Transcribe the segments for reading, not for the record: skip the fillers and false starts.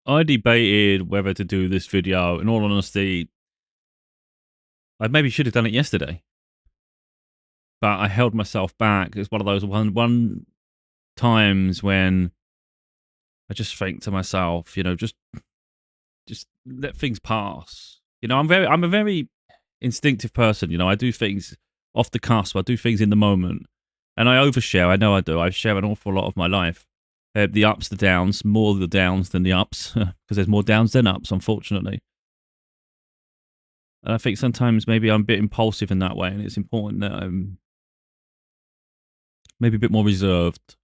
I debated whether to do this video. In all honesty, I maybe should have done it yesterday, but I held myself back. It's one of those one times when I just think to myself, just let things pass. I'm a very instinctive person. I do things off the cusp. I do things in the moment, and I overshare. I know I do. I share an awful lot of my life. The ups, the downs, more the downs than the ups, because there's more downs than ups, unfortunately. And I think sometimes maybe I'm a bit impulsive in that way, and it's important that I'm maybe a bit more reserved.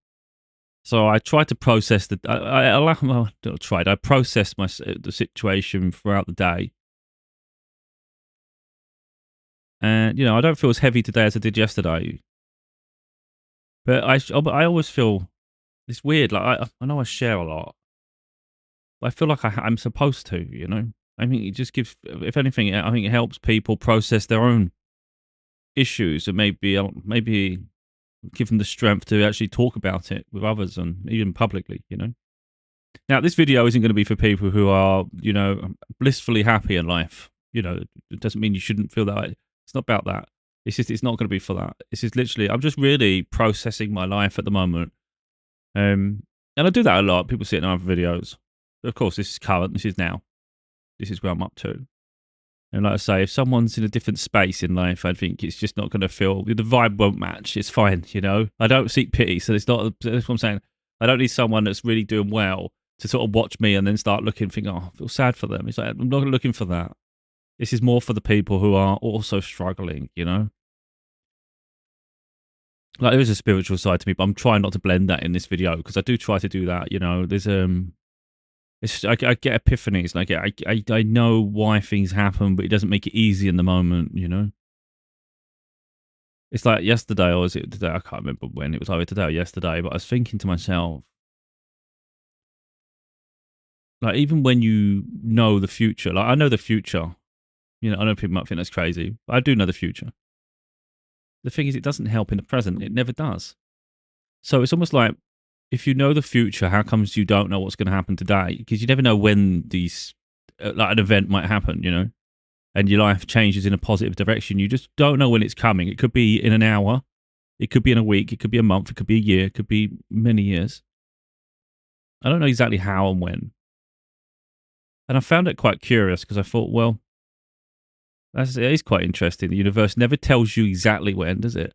So I tried to process I processed the situation throughout the day, and I don't feel as heavy today as I did yesterday. But I always feel it's weird. Like I know I share a lot, but I feel like I'm supposed to. I think it just gives, if anything, I think it helps people process their own issues and maybe give them the strength to actually talk about it with others and even publicly. Now, this video isn't going to be for people who are, blissfully happy in life. It doesn't mean you shouldn't feel that way. It's not about that. It's not going to be for that. This is literally, I'm just really processing my life at the moment. And I do that a lot. People see it in other videos. But of course, this is current. This is now. This is where I'm up to. And like I say, if someone's in a different space in life, I think it's just not going to feel, the vibe won't match. It's fine, I don't seek pity. So that's what I'm saying. I don't need someone that's really doing well to sort of watch me and then start looking, think, oh, I feel sad for them. It's like, I'm not looking for that. This is more for the people who are also struggling. Like, there is a spiritual side to me, but I'm trying not to blend that in this video because I do try to do that. There's I get epiphanies, and I know why things happen, but it doesn't make it easy in the moment. It's like yesterday, or was it today? I can't remember when. It was either today or yesterday, but I was thinking to myself, like, even when you know the future, like, I know the future. I know people might think that's crazy, but I do know the future. The thing is, it doesn't help in the present. It never does. So it's almost like, if you know the future, how comes you don't know what's going to happen today? Because you never know when like an event might happen, and your life changes in a positive direction. You just don't know when it's coming. It could be in an hour, it could be in a week, it could be a month, it could be a year, it could be many years. I don't know exactly how and when. And I found it quite curious because I thought, well, it is quite interesting. The universe never tells you exactly when, does it?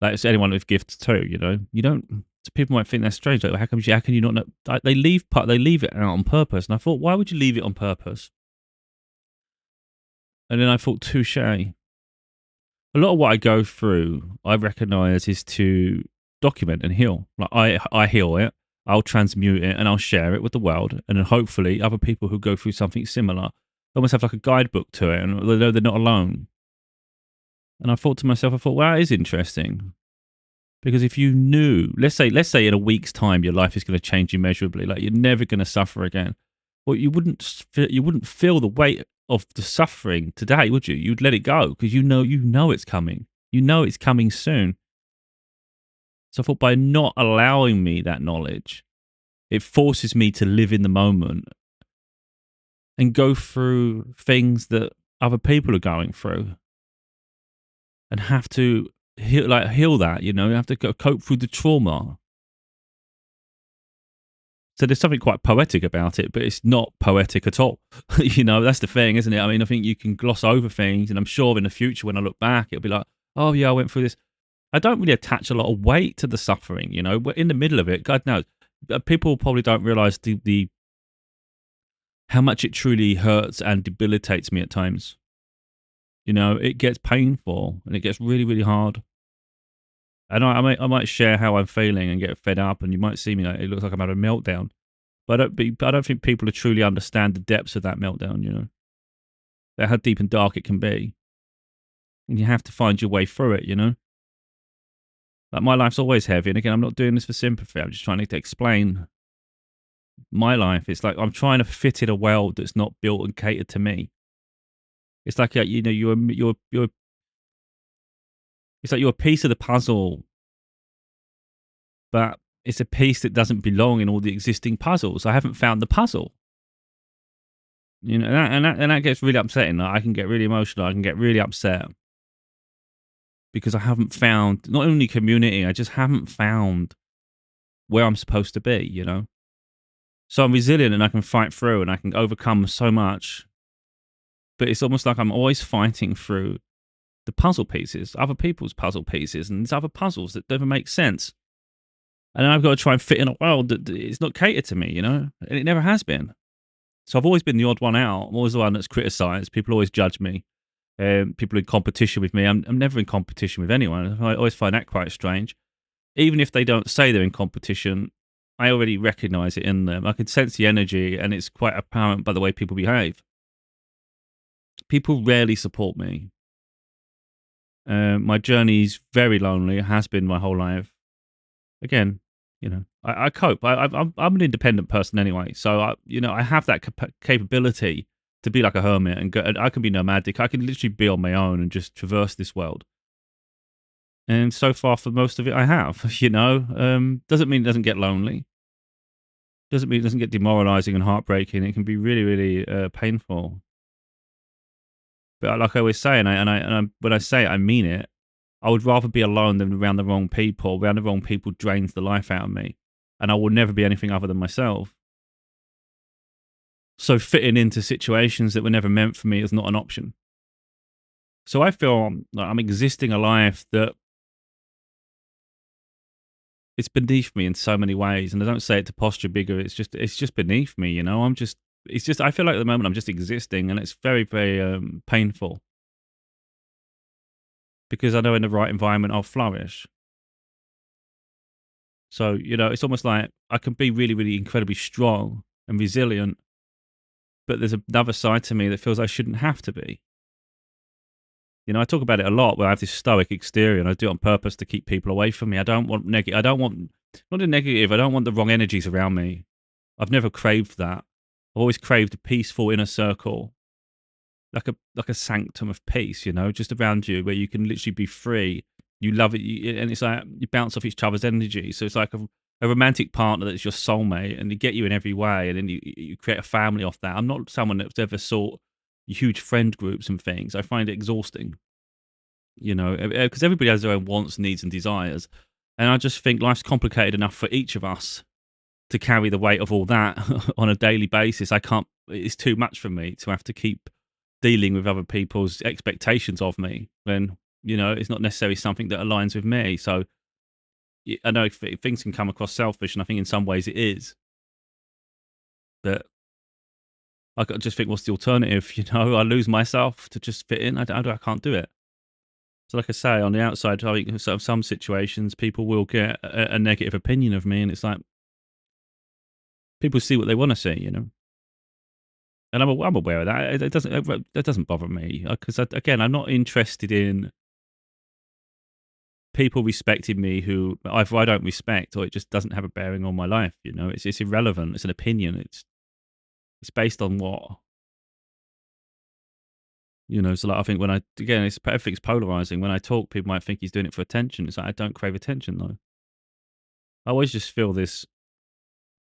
Like, it's anyone with gifts too, You don't. So people might think that's strange. Like, how can you not know? They leave it out on purpose. And I thought, why would you leave it on purpose? And then I thought, touche. A lot of what I go through, I recognise, is to document and heal. Like, I heal it, I'll transmute it, and I'll share it with the world. And then hopefully other people who go through something similar almost have like a guidebook to it, and they know they're not alone. And I thought to myself, well, that is interesting. Because if you knew, let's say in a week's time, your life is going to change immeasurably, like, you're never going to suffer again. Well, you wouldn't feel the weight of the suffering today, would you? You'd let it go because you know it's coming. You know it's coming soon. So I thought, by not allowing me that knowledge, it forces me to live in the moment and go through things that other people are going through, and have to heal that. You have to cope through the trauma. So there's something quite poetic about it, but it's not poetic at all. That's the thing, isn't it? I mean, I think you can gloss over things, and I'm sure in the future when I look back, it'll be like, oh yeah, I went through this. I don't really attach a lot of weight to the suffering. We're in the middle of it. God knows. People probably don't realize the how much it truly hurts and debilitates me at times. It gets painful and it gets really, really hard. And I might share how I'm feeling and get fed up, and you might see me like, it looks like I'm having a meltdown. But I don't think people truly understand the depths of that meltdown, how deep and dark it can be. And you have to find your way through it. Like, my life's always heavy. And again, I'm not doing this for sympathy. I'm just trying to explain my life. It's like I'm trying to fit in a world that's not built and catered to me. It's like, it's like you're a piece of the puzzle, but it's a piece that doesn't belong in all the existing puzzles. I haven't found the puzzle. You know, and that gets really upsetting. Like, I can get really emotional. I can get really upset because I haven't found not only community, I just haven't found where I'm supposed to be, you know? So I'm resilient and I can fight through and I can overcome so much, but it's almost like I'm always fighting through the puzzle pieces, other people's puzzle pieces, and these other puzzles that never make sense. And then I've got to try and fit in a world that is not catered to me, you know? And it never has been. So I've always been the odd one out. I'm always the one that's criticized. People always judge me. People in competition with me. I'm never in competition with anyone. I always find that quite strange. Even if they don't say they're in competition, I already recognize it in them. I can sense the energy, and it's quite apparent by the way people behave. People rarely support me. My journey's very lonely. It has been my whole life. Again, you know, I cope. I'm an independent person anyway, so I have that capability to be like a hermit and go. And I can be nomadic. I can literally be on my own and just traverse this world. And so far, for most of it, I have. You know, doesn't mean it doesn't get lonely. Doesn't mean it doesn't get demoralizing and heartbreaking. It can be really, really painful. But like I always say, when I say it, I mean it. I would rather be alone than around the wrong people. Around the wrong people drains the life out of me, and I will never be anything other than myself. So fitting into situations that were never meant for me is not an option. So I feel like I'm existing a life that it's beneath me in so many ways, and I don't say it to posture bigger. It's just beneath me, you know. It's just I feel like at the moment I'm just existing, and it's very very painful because I know in the right environment I'll flourish. So you know, it's almost like I can be really really incredibly strong and resilient, but there's another side to me that feels I shouldn't have to be. You know, I talk about it a lot where I have this stoic exterior and I do it on purpose to keep people away from me. I don't want negative. I don't want, not the negative, I don't want the wrong energies around me. I've never craved that. I've always craved a peaceful inner circle, like a sanctum of peace, you know, just around you where you can literally be free. You love it. And it's like you bounce off each other's energy. So it's like a romantic partner that's your soulmate and they get you in every way. And then you create a family off that. I'm not someone that's ever sought huge friend groups and things. I find it exhausting, you know, because everybody has their own wants, needs, and desires. And I just think life's complicated enough for each of us to carry the weight of all that on a daily basis. I can't, it's too much for me to have to keep dealing with other people's expectations of me when, you know, it's not necessarily something that aligns with me. So I know things can come across selfish, and I think in some ways it is. But just think, what's the alternative? You know, I lose myself to just fit in. I can't do it. So, like I say, on the outside, I think some situations people will get a negative opinion of me, and it's like people see what they want to see, you know. And I'm aware of that. It doesn't bother me because again, I'm not interested in people respecting me who either I don't respect or it just doesn't have a bearing on my life. You know, it's irrelevant. It's an opinion. It's based on what, you know. So like I think when everything's polarizing. When I talk, people might think he's doing it for attention. It's like I don't crave attention though. I always just feel this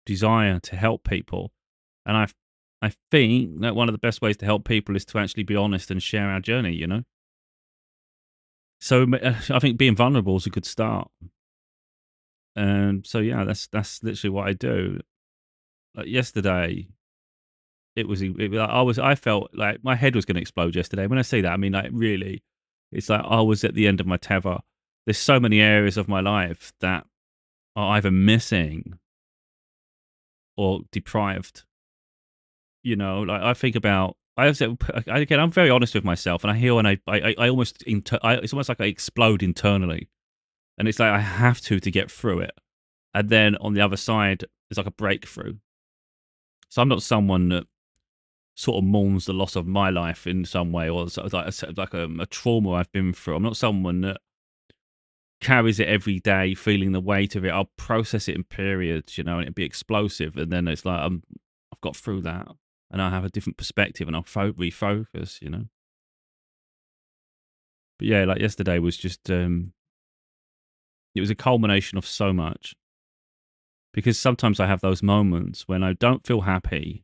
desire to help people, and I think that one of the best ways to help people is to actually be honest and share our journey. You know. So I think being vulnerable is a good start. And so yeah, that's literally what I do. Like yesterday, I felt like my head was going to explode yesterday. When I say that, I mean like really, it's like I was at the end of my tether. There's so many areas of my life that are either missing or deprived. You know, like I think about. Again, I'm very honest with myself, and I heal, and I almost, it's almost like I explode internally, and it's like I have to get through it. And then on the other side, there's like a breakthrough. So I'm not someone that sort of mourns the loss of my life in some way, or sort of like a trauma I've been through. I'm not someone that carries it every day, feeling the weight of it. I'll process it in periods, you know, and it'd be explosive. And then it's like I've got through that, and I have a different perspective, and I'll refocus, you know. But yeah, like yesterday was just it was a culmination of so much. Because sometimes I have those moments when I don't feel happy,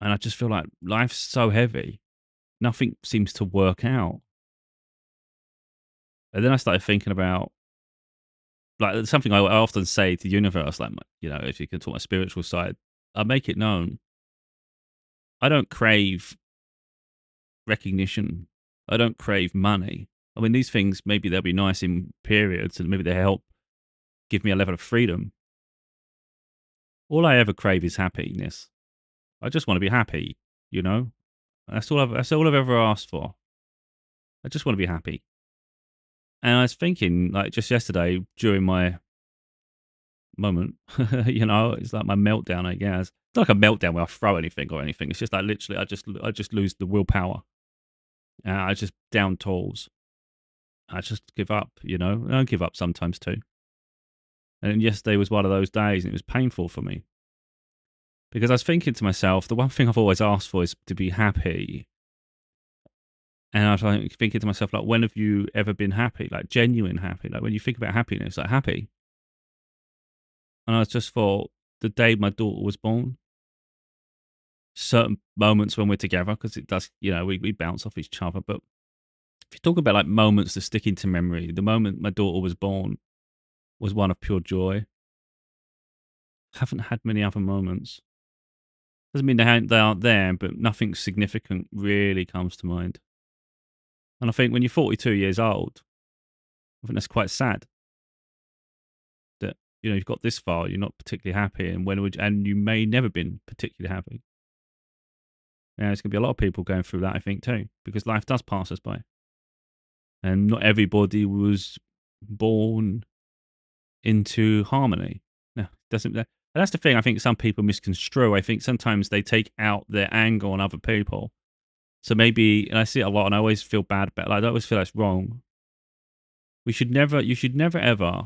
And I just feel like life's so heavy. Nothing seems to work out. And then I started thinking about, like, something I often say to the universe, like, if you can talk my spiritual side, I make it known. I don't crave recognition. I don't crave money. I mean, these things, maybe they'll be nice in periods and maybe they help give me a level of freedom. All I ever crave is happiness. I just want to be happy, you know? That's all I've ever asked for. I just want to be happy. And I was thinking, like, just yesterday during my moment, it's like my meltdown, I guess. It's not like a meltdown where I throw anything or anything. It's just like literally, I just lose the willpower. I just down tools. I just give up, And I give up sometimes too. And yesterday was one of those days, and it was painful for me because I was thinking to myself, the one thing I've always asked for is to be happy. And I was like, thinking to myself, like, when have you ever been happy? Like, genuine happy? Like, when you think about happiness, like, happy. And I just thought, the day my daughter was born, certain moments when we're together, because it does, we bounce off each other. But if you talk about, like, moments that stick into memory, the moment my daughter was born was one of pure joy. Haven't had many other moments. Doesn't mean they aren't there, but nothing significant really comes to mind. And I think when you're 42 years old, I think that's quite sad that, you've got this far, you're not particularly happy, and you may never been particularly happy. Yeah, there's going to be a lot of people going through that, I think, too, because life does pass us by. And not everybody was born into harmony. No, doesn't. And that's the thing I think some people misconstrue. I think sometimes they take out their anger on other people. So maybe, and I see it a lot, and I always feel bad about it. Like, I always feel that's wrong. You should never ever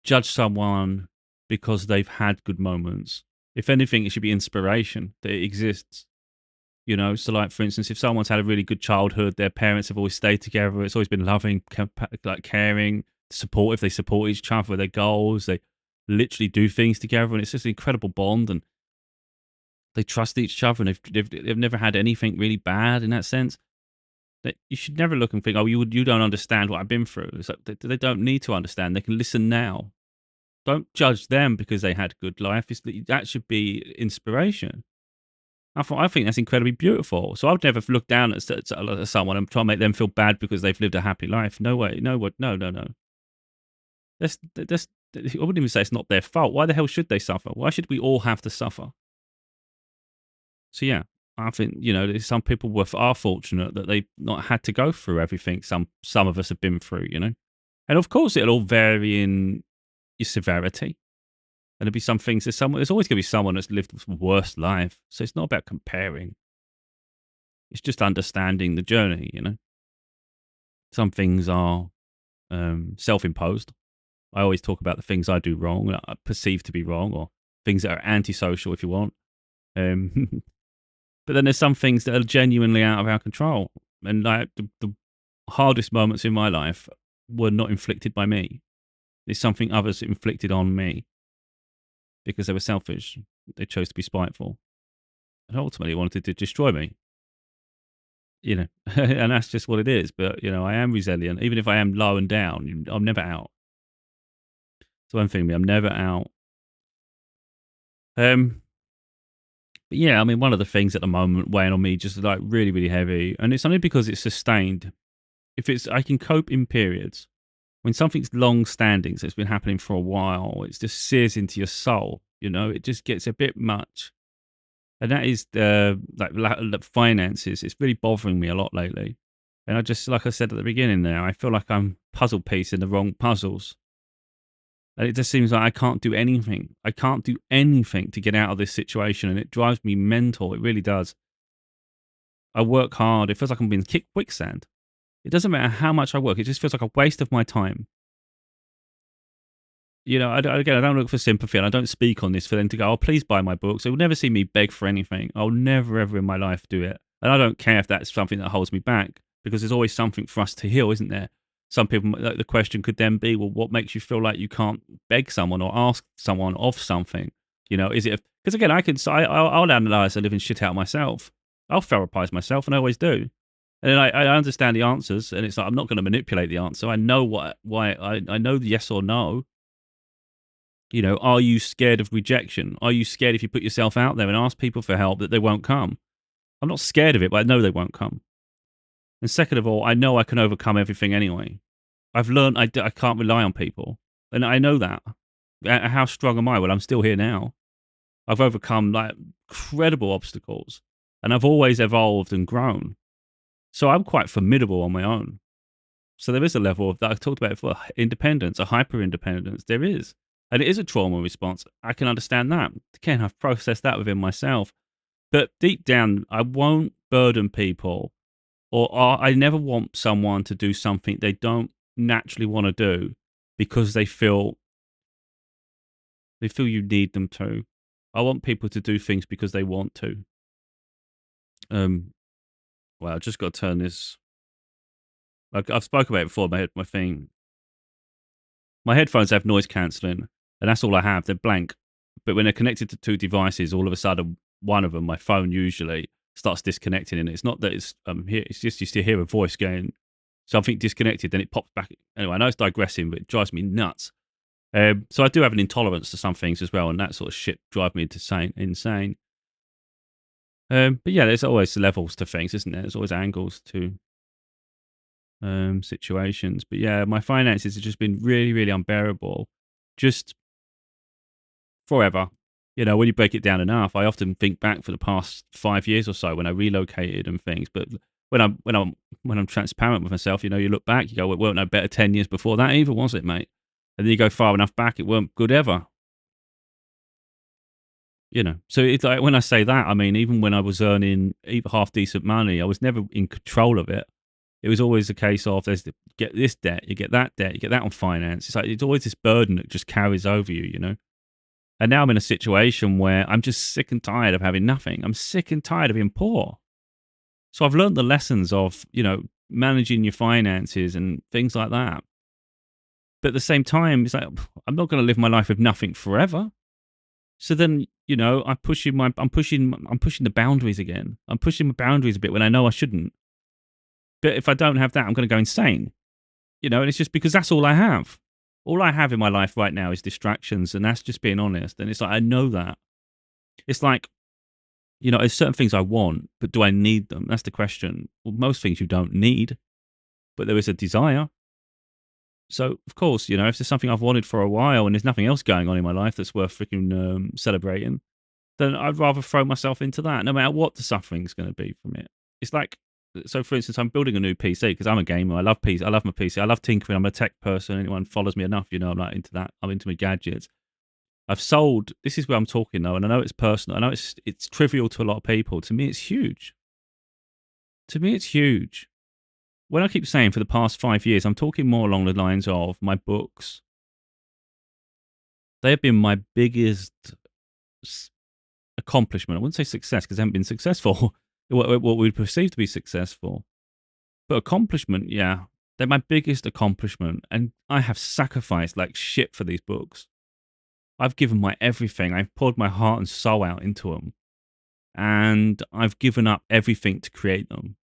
judge someone because they've had good moments. If anything, it should be inspiration that it exists. So like, for instance, if someone's had a really good childhood, their parents have always stayed together, it's always been loving, like caring, supportive, they support each other with their goals, they literally do things together, and it's just an incredible bond, and they trust each other, and they've never had anything really bad in that sense. That you should never look and think, oh, you don't understand what I've been through. It's like they don't need to understand. They can listen now. Don't judge them because they had a good life. That should be inspiration. I think that's incredibly beautiful. So I would never look down at someone and try and make them feel bad because they've lived a happy life. No way. No. No. I wouldn't even say it's not their fault. Why the hell should they suffer? Why should we all have to suffer? So yeah, I think, some people are fortunate that they've not had to go through everything some of us have been through, And of course it'll all vary in your severity. And there'll be some things, there's always going to be someone that's lived a worse life. So it's not about comparing. It's just understanding the journey, Some things are self-imposed. I always talk about the things I do wrong, that I perceive to be wrong, or things that are antisocial, if you want. But then there's some things that are genuinely out of our control. And like the hardest moments in my life were not inflicted by me. It's something others inflicted on me because they were selfish. They chose to be spiteful. And ultimately wanted to destroy me. And that's just what it is. But, I am resilient. Even if I am low and down, I'm never out. It's one thing, I'm never out. But yeah, I mean, one of the things at the moment weighing on me just like really, really heavy. And it's only because it's sustained. I can cope in periods. When something's long standing, so it's been happening for a while, it just sears into your soul, it just gets a bit much. And that is the finances. It's really bothering me a lot lately. And I just, like I said at the beginning there, I feel like I'm puzzle piece in the wrong puzzles. And it just seems like I can't do anything. I can't do anything to get out of this situation. And it drives me mental. It really does. I work hard. It feels like I'm being kicked quicksand. It doesn't matter how much I work. It just feels like a waste of my time. I don't look for sympathy, and I don't speak on this for them to go, oh, please buy my books. They will never see me beg for anything. I'll never, ever in my life do it. And I don't care if that's something that holds me back, because there's always something for us to heal, isn't there? Some people, the question could then be, well, what makes you feel like you can't beg someone or ask someone of something? Is it Because again, I'll analyze the living shit out of myself. I'll therapize myself, and I always do. And then I understand the answers, and it's like I'm not going to manipulate the answer. I know why I know the yes or no. You know, are you scared of rejection? Are you scared if you put yourself out there and ask people for help that they won't come? I'm not scared of it, but I know they won't come. And second of all, I know I can overcome everything anyway. I've learned I can't rely on people, and I know that. How strong am I? Well, I'm still here now. I've overcome like incredible obstacles, and I've always evolved and grown. So I'm quite formidable on my own. So there is a level of that I've talked about before, independence, a hyper independence. There is, and it is a trauma response. I can understand that. Again, I've processed that within myself. But deep down, I won't burden people, or I never want someone to do something they don't naturally want to do because they feel you need them to. I want people to do things because they want to. Well, I just got to turn this. Like I've spoken about it before. My thing. My headphones have noise cancelling, and that's all I have. They're blank. But when they're connected to two devices, all of a sudden, one of them, my phone usually, starts disconnecting. And it's not that it's here. It's just you still hear a voice going something disconnected, then it pops back. Anyway, I know it's digressing, but it drives me nuts. So I do have an intolerance to some things as well, and that sort of shit drives me insane. But yeah, there's always levels to things, isn't there? There's always angles to situations. But yeah, my finances have just been really, really unbearable. Just forever. You know, when you break it down enough, I often think back for the past 5 years or so when I relocated and things. But when I'm transparent with myself, you know, you look back, you go, well, it weren't no better 10 years before that either, was it, mate? And then you go far enough back, it weren't good ever. You know, so it's like when I say that, I mean, even when I was earning even half decent money, I was never in control of it. It was always a case of get this debt, you get that debt, you get that on finance. It's like it's always this burden that just carries over you, you know. And now I'm in a situation where I'm just sick and tired of having nothing. I'm sick and tired of being poor. So I've learned the lessons of, you know, managing your finances and things like that. But at the same time, it's like I'm not going to live my life with nothing forever. So then, you know, I'm pushing the boundaries again. I'm pushing my boundaries a bit when I know I shouldn't. But if I don't have that, I'm going to go insane. You know, and it's just because that's all I have. All I have in my life right now is distractions, and that's just being honest. And it's like I know that. It's like, you know, there's certain things I want, but do I need them? That's the question. Well, most things you don't need, but there is a desire. So, of course, you know, if there's something I've wanted for a while and there's nothing else going on in my life that's worth freaking celebrating, then I'd rather throw myself into that, no matter what the suffering's going to be from it. It's like, so for instance, I'm building a new PC because I'm a gamer. I love PC. I love my PC. I love tinkering. I'm a tech person. Anyone follows me enough, you know, I'm not into that. I'm into my gadgets. I've sold. This is where I'm talking though, and I know it's personal. I know it's trivial to a lot of people. To me, it's huge. To me, it's huge. When I keep saying for the past 5 years, I'm talking more along the lines of my books. They have been my biggest accomplishment. I wouldn't say success because they haven't been successful. what we'd perceive to be successful, but accomplishment, yeah, they're my biggest accomplishment, and I have sacrificed like shit for these books. I've given my everything. I've poured my heart and soul out into them, and I've given up everything to create them.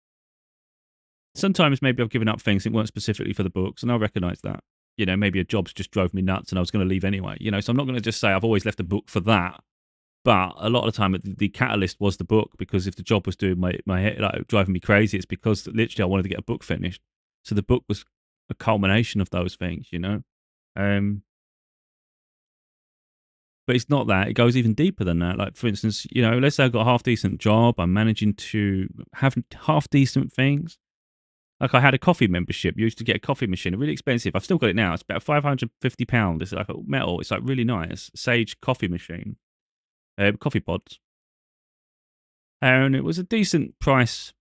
Sometimes maybe I've given up things that weren't specifically for the books, and I recognise that. You know, maybe a job's just drove me nuts, and I was going to leave anyway. You know, so I'm not going to just say I've always left a book for that. But a lot of the time, the catalyst was the book, because if the job was doing my head, like, driving me crazy, it's because literally I wanted to get a book finished. So the book was a culmination of those things, you know. But it's not that. It goes even deeper than that. Like, for instance, you know, let's say I've got a half decent job. I'm managing to have half decent things. Like I had a coffee membership. You used to get a coffee machine, really expensive. I've still got it now. It's about £550. It's like a metal. It's like really nice. Sage coffee machine. Coffee pods. And it was a decent price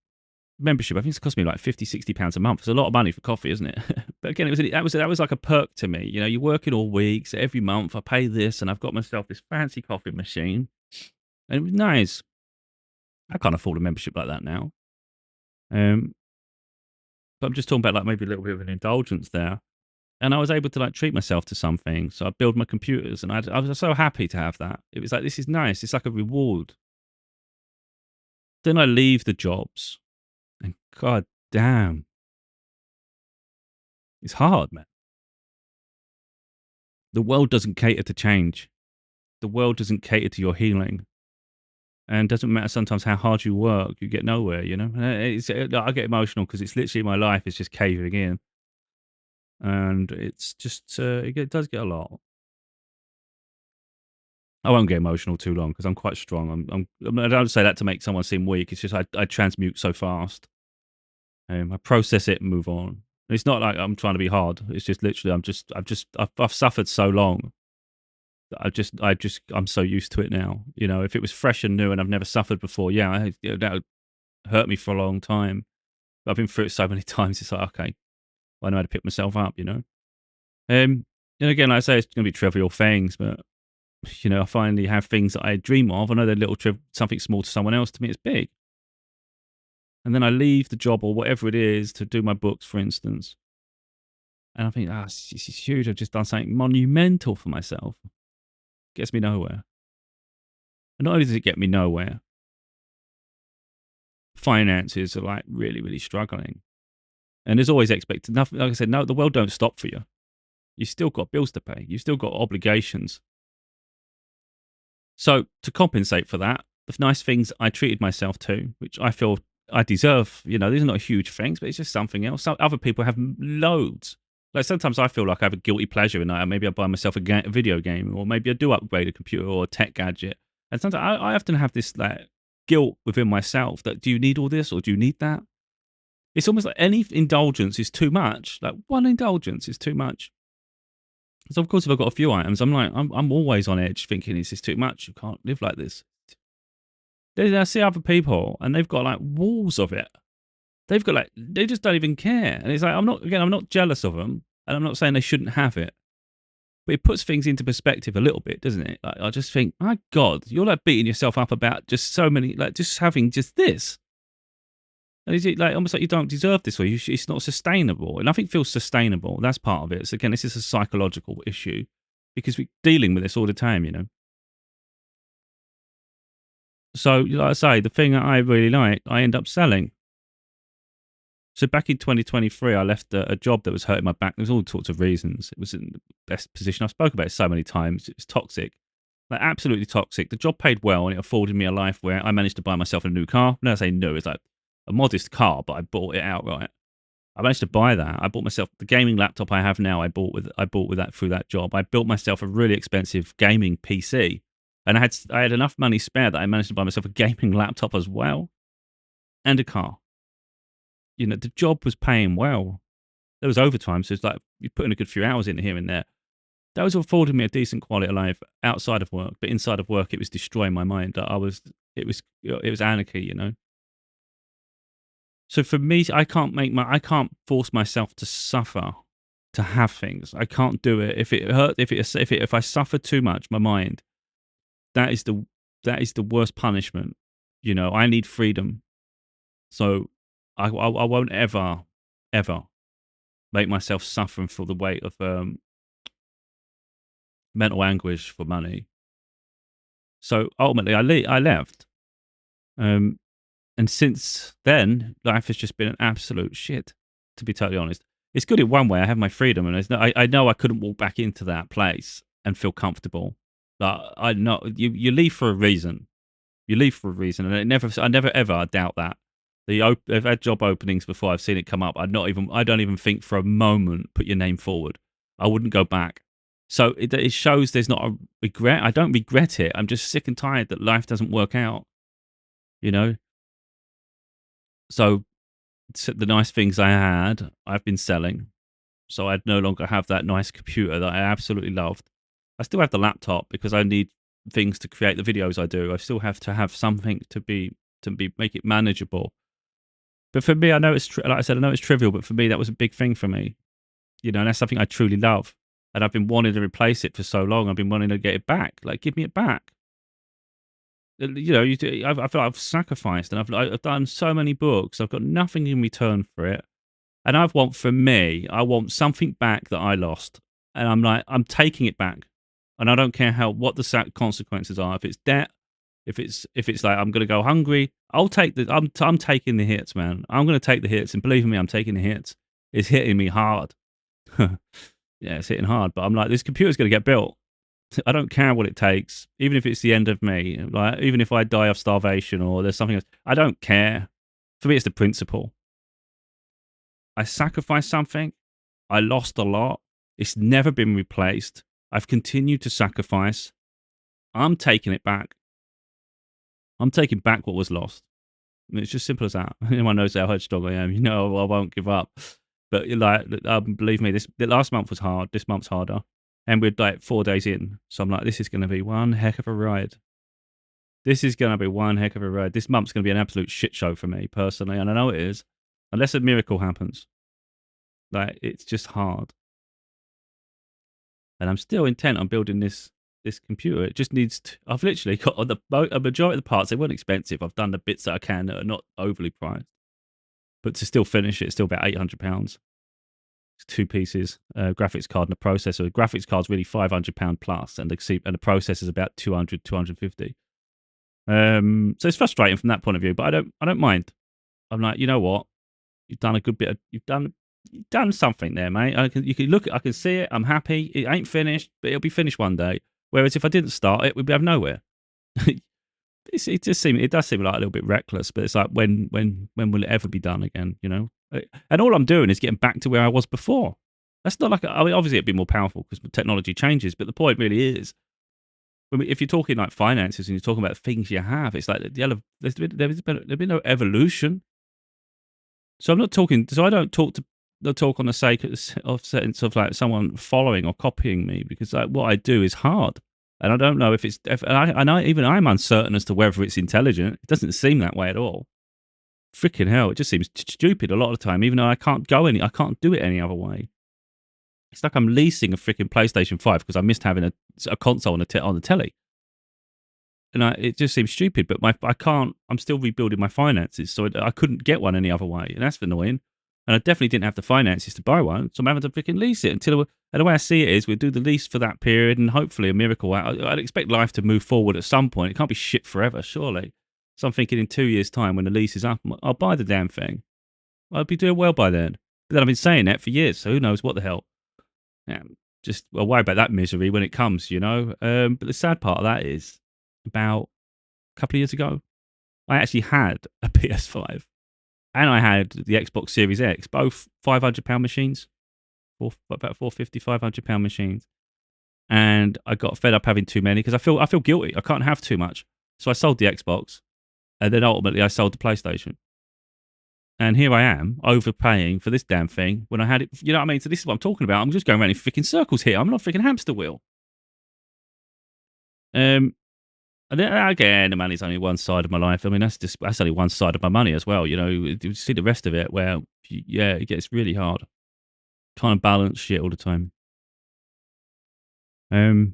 membership. I think it's cost me like £50, £60 a month. It's a lot of money for coffee, isn't it? But again, that was like a perk to me. You know, you're working all week, so every month I pay this, and I've got myself this fancy coffee machine, and it was nice. I can't afford a membership like that now. But I'm just talking about like maybe a little bit of an indulgence there. And I was able to like treat myself to something. So I build my computers, and I was so happy to have that. It was like, this is nice. It's like a reward. Then I leave the jobs, and god damn, it's hard, man. The world doesn't cater to change. The world doesn't cater to your healing. And it doesn't matter sometimes how hard you work, you get nowhere, you know? I get emotional because it's literally my life is just caving in. And it's just, it does get a lot. I won't get emotional too long because I'm quite strong. I don't say that to make someone seem weak. It's just I transmute so fast. I process it and move on. It's not like I'm trying to be hard. It's just literally I've suffered so long that I'm so used to it now. You know, if it was fresh and new and I've never suffered before, yeah, that would hurt me for a long time. But I've been through it so many times. It's like, okay, I know how to pick myself up. You know. And again, like I say, it's going to be trivial things, but I finally have things that I dream of. I know they're little, something small to someone else. To me, it's big. And then I leave the job or whatever it is to do my books, for instance. And I think, this is huge. I've just done something monumental for myself. Gets me nowhere. And not only does it get me nowhere, finances are like really, really struggling. And there's always expected nothing. Like I said, no, the world don't stop for you. You've still got bills to pay. You've still got obligations. So to compensate for that, the nice things I treated myself to, which I feel I deserve, these are not huge things, but it's just something else. Some other people have loads. Like sometimes I feel like I have a guilty pleasure in that. Maybe I buy myself a video game, or maybe I do upgrade a computer or a tech gadget. And sometimes I often have this like guilt within myself that, do you need all this or do you need that? It's almost like any indulgence is too much. Like one indulgence is too much. So of course, if I've got a few items, I'm always on edge, thinking, is this too much? You can't live like this. I see other people, and they've got like walls of it. They've got like, they just don't even care. And it's like, I'm not jealous of them, and I'm not saying they shouldn't have it, but it puts things into perspective a little bit, doesn't it? Like I just think, my God, you're like beating yourself up about just so many, like just having just this. And is it like almost like you don't deserve this, or it's not sustainable? And nothing feels sustainable. That's part of it. So again, this is a psychological issue because we're dealing with this all the time. So, like I say, the thing that I really like, I end up selling. So back in 2023, I left a job that was hurting my back. There was all sorts of reasons. It was in the best position. I've spoken about it so many times. It was toxic, like absolutely toxic. The job paid well, and it afforded me a life where I managed to buy myself a new car. When I say new, it's like a modest car, but I bought it outright. I managed to buy that. I bought myself the gaming laptop I have now. I bought with that through that job. I built myself a really expensive gaming PC, and I had enough money spare that I managed to buy myself a gaming laptop as well, and a car. The job was paying well. There was overtime, so it's like you put in a good few hours in here and there. That was affording me a decent quality of life outside of work, but inside of work, it was destroying my mind. It was anarchy. So for me, I can't force myself to suffer to have things. I can't do it. If it hurt, if I suffer too much, my mind, that is the worst punishment. I need freedom. So I won't ever make myself suffer and feel the weight of mental anguish for money. So ultimately, I left. And since then, life has just been an absolute shit, to be totally honest. It's good in one way. I have my freedom, and I know I couldn't walk back into that place and feel comfortable. Like, I know you leave for a reason. You leave for a reason, and I never ever doubt that. I've had job openings before. I've seen it come up. I don't even think for a moment put your name forward. I wouldn't go back. So it shows there's not a regret. I don't regret it. I'm just sick and tired that life doesn't work out. You know. So the nice things I had, I've been selling. So I no longer have that nice computer that I absolutely loved. I still have the laptop because I need things to create the videos I do. I still have to have something to make it manageable. But for me, I know like I said, I know it's trivial, but for me, that was a big thing for me. And that's something I truly love. And I've been wanting to replace it for so long. I've been wanting to get it back. Like, give me it back. I feel like I've sacrificed, and I've done so many books. I've got nothing in return for it. And I want, for me, I want something back that I lost. And I'm like, I'm taking it back. And I don't care what the consequences are. If it's debt, if it's like I'm going to go hungry, I'll take I'm taking the hits, man. I'm going to take the hits. And believe me, I'm taking the hits. It's hitting me hard. Yeah, it's hitting hard. But I'm like, this computer's going to get built. I don't care what it takes, even if it's the end of me. Like, even if I die of starvation or there's something else, I don't care. For me, it's the principle. I sacrificed something. I lost a lot. It's never been replaced. I've continued to sacrifice. I'm taking it back. I'm taking back what was lost. I mean, it's just simple as that. Anyone knows how strong I am. You know, I won't give up. But like, believe me, the last month was hard. This month's harder. And we're like 4 days in. So I'm like, this is going to be one heck of a ride. This is going to be one heck of a ride. This month's going to be an absolute shit show for me personally. And I know it is. Unless a miracle happens. Like, it's just hard. And I'm still intent on building this computer. It just needs to, I've literally got a majority of the parts. They weren't expensive. I've done the bits that I can that are not overly priced. But to still finish it, it's still about £800. It's 2 pieces, graphics card and a processor. The graphics card's really £500 plus, and the processor's about 200, 250. So it's frustrating from that point of view, but I don't mind. I'm like, you know what? You've done a good bit. You've done something there, mate. You can look. I can see it. I'm happy. It ain't finished, but it'll be finished one day. Whereas if I didn't start it, we'd be out of nowhere. It does seem like a little bit reckless, but it's like when will it ever be done again? You know. And all I'm doing is getting back to where I was before. That's not like, I mean, obviously it'd be more powerful because technology changes, but the point really is, if you're talking like finances and you're talking about things you have, it's like there's been no evolution. So I'm not talking. So I don't talk on the sake of sense of like someone following or copying me, because like what I do is hard, and I don't know if it's. Even I'm uncertain as to whether it's intelligent. It doesn't seem that way at all. Freaking hell! It just seems stupid a lot of the time. Even though I can't do it any other way. It's like I'm leasing a freaking PlayStation 5 because I missed having a console on the telly. And it just seems stupid, but I can't. I'm still rebuilding my finances, so I couldn't get one any other way, and that's annoying. And I definitely didn't have the finances to buy one, so I'm having to freaking lease it until. And the way I see it is, we'll do the lease for that period, and hopefully a miracle. I'd expect life to move forward at some point. It can't be shit forever, surely. So I'm thinking in 2 years' time, when the lease is up, I'll buy the damn thing. I'll be doing well by then. But then I've been saying that for years, so who knows what the hell. Yeah, just worry about that misery when it comes, you know. But the sad part of that is, about a couple of years ago, I actually had a PS5 and I had the Xbox Series X, both £500 machines, about 450, £500 machines. And I got fed up having too many because I feel guilty. I can't have too much. So I sold the Xbox, and then ultimately I sold the PlayStation. And here I am, overpaying for this damn thing when I had it. You know what I mean? So this is what I'm talking about. I'm just going around in freaking circles here. I'm not a freaking hamster wheel. And then, again, the money's only one side of my life. I mean, that's only one side of my money as well. You know, you see the rest of it where, yeah, it gets really hard trying to balance shit all the time. There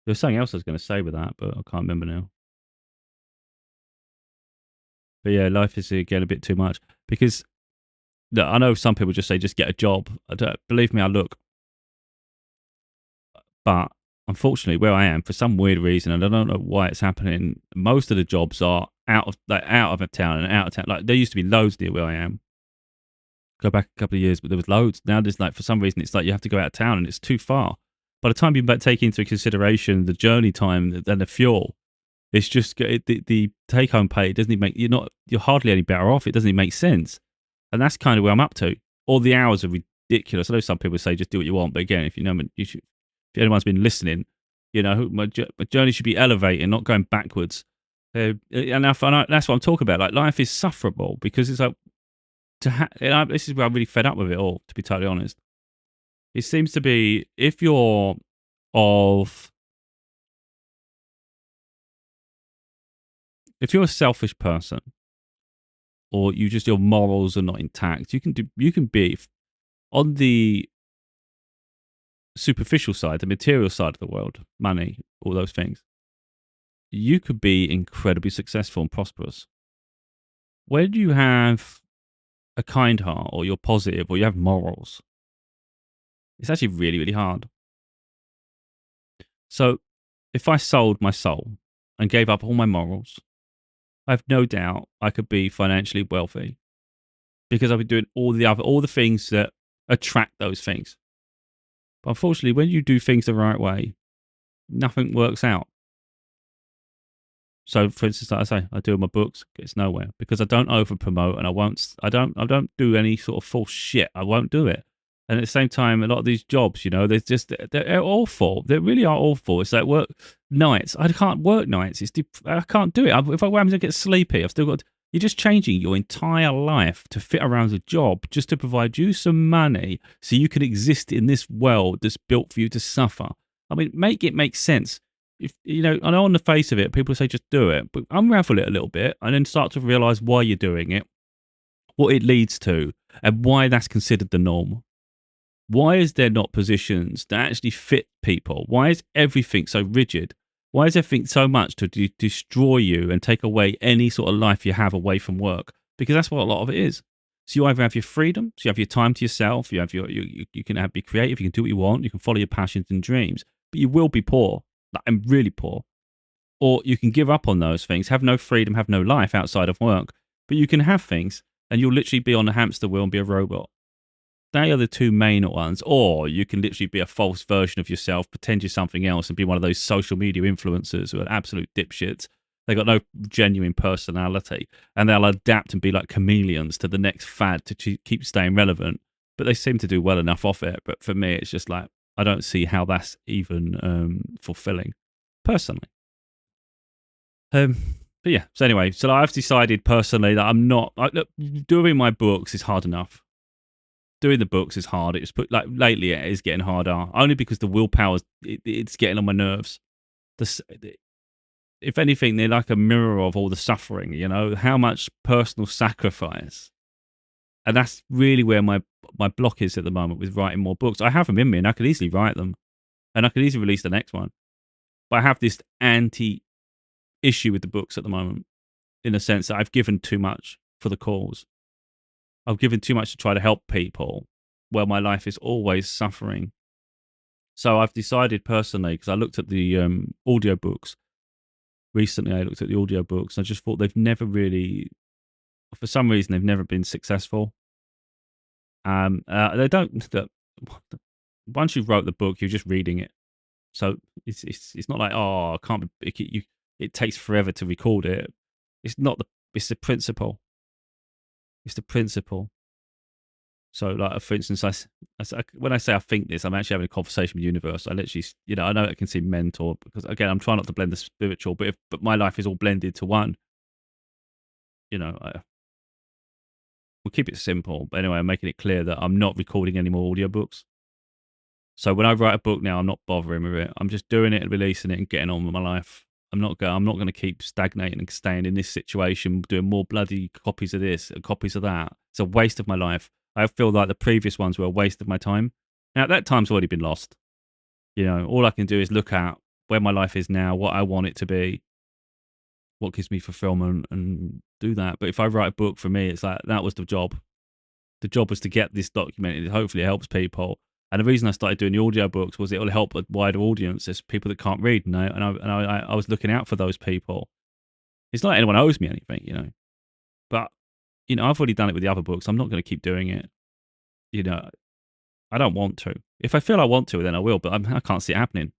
was something else I was going to say with that, but I can't remember now. But yeah, life is again a bit too much because I know some people just say just get a job. Believe me, I look, but unfortunately, where I am, for some weird reason, and I don't know why it's happening, most of the jobs are out of a town and out of town. Like, there used to be loads near where I am. Go back a couple of years, but there was loads. Now there's like, for some reason, it's like you have to go out of town and it's too far. By the time you take into consideration the journey time and the fuel, it's just the take home pay doesn't even you're hardly any better off. It doesn't even make sense, and that's kind of where I'm up to. All the hours are ridiculous. I know some people say just do what you want, but again, if if anyone's been listening, you know my journey should be elevating, not going backwards. And that's what I'm talking about. Like, life is sufferable because it's like this is where I'm really fed up with it all. To be totally honest, it seems to be if you're a selfish person, or your morals are not intact, you can be on the superficial side, the material side of the world, money, all those things. You could be incredibly successful and prosperous. when you have a kind heart or you're positive or you have morals, it's actually really, really hard. So if I sold my soul and gave up all my morals, I have no doubt I could be financially wealthy because I've been doing all the things that attract those things. But unfortunately, when you do things the right way, nothing works out. So, for instance, like I say, I do my books, gets nowhere because I don't over promote and I don't do any sort of false shit. I won't do it. And at the same time, a lot of these jobs, you know, they're awful. They really are awful. It's like work nights. I can't work nights. I can't do it. If I happen to get sleepy, I've still got. You're just changing your entire life to fit around a job just to provide you some money so you can exist in this world that's built for you to suffer. I mean, make it make sense. If you know, I know on the face of it, people say just do it, but unravel it a little bit and then start to realize why you're doing it, what it leads to, and why that's considered the norm. Why is there not positions that actually fit people? Why is everything so rigid? Why is everything so much to destroy you and take away any sort of life you have away from work? Because that's what a lot of it is. So you either have your freedom, so you have your time to yourself, you have you can be creative, you can do what you want, you can follow your passions and dreams, but you will be poor, like, and really poor. Or you can give up on those things, have no freedom, have no life outside of work, but you can have things and you'll literally be on a hamster wheel and be a robot. They are the two main ones. Or you can literally be a false version of yourself, pretend you're something else, and be one of those social media influencers who are absolute dipshits. They got no genuine personality, and they'll adapt and be like chameleons to the next fad to keep staying relevant. But they seem to do well enough off it. But for me, it's just like I don't see how that's even fulfilling, personally. Um, but yeah. So anyway, so I've decided personally that I'm not. Look, doing my books is hard enough. Doing the books is hard. It's put like lately it is getting harder only because the willpower it's getting on my nerves. If anything, they're like a mirror of all the suffering. You know how much personal sacrifice, and that's really where my block is at the moment with writing more books. I have them in me, and I could easily write them, and I could easily release the next one. But I have this anti issue with the books at the moment, in the sense that I've given too much for the cause. I've given too much to try to help people, where my life is always suffering. So I've decided personally, because I looked at the audiobooks recently, I looked at the audiobooks, and I just thought they've never really, for some reason, they've never been successful. They don't. Once you've wrote the book, you're just reading it. So it's not like, oh, I can't be. It takes forever to record it. It's not the. It's the principle. It's the principle. So, like, for instance, when I say I think this, I'm actually having a conversation with the universe. I literally, you know, I know it can seem mental because, again, I'm trying not to blend the spiritual, but my life is all blended to one. You know, we'll keep it simple. But anyway, I'm making it clear that I'm not recording any more audiobooks. So when I write a book now, I'm not bothering with it. I'm just doing it and releasing it and getting on with my life. I'm not going to keep stagnating and staying in this situation, doing more bloody copies of this and copies of that. It's a waste of my life. I feel like the previous ones were a waste of my time. Now, that time's already been lost. You know, all I can do is look at where my life is now, what I want it to be, what gives me fulfillment, and do that. But if I write a book, for me, it's like that was the job. The job was to get this documented. Hopefully, it helps people. And the reason I started doing the audiobooks was it will help a wider audience. There's people that can't read, I was looking out for those people. It's not like anyone owes me anything, you know. But, you know, I've already done it with the other books. I'm not going to keep doing it. You know, I don't want to. If I feel I want to, then I will. But I can't see it happening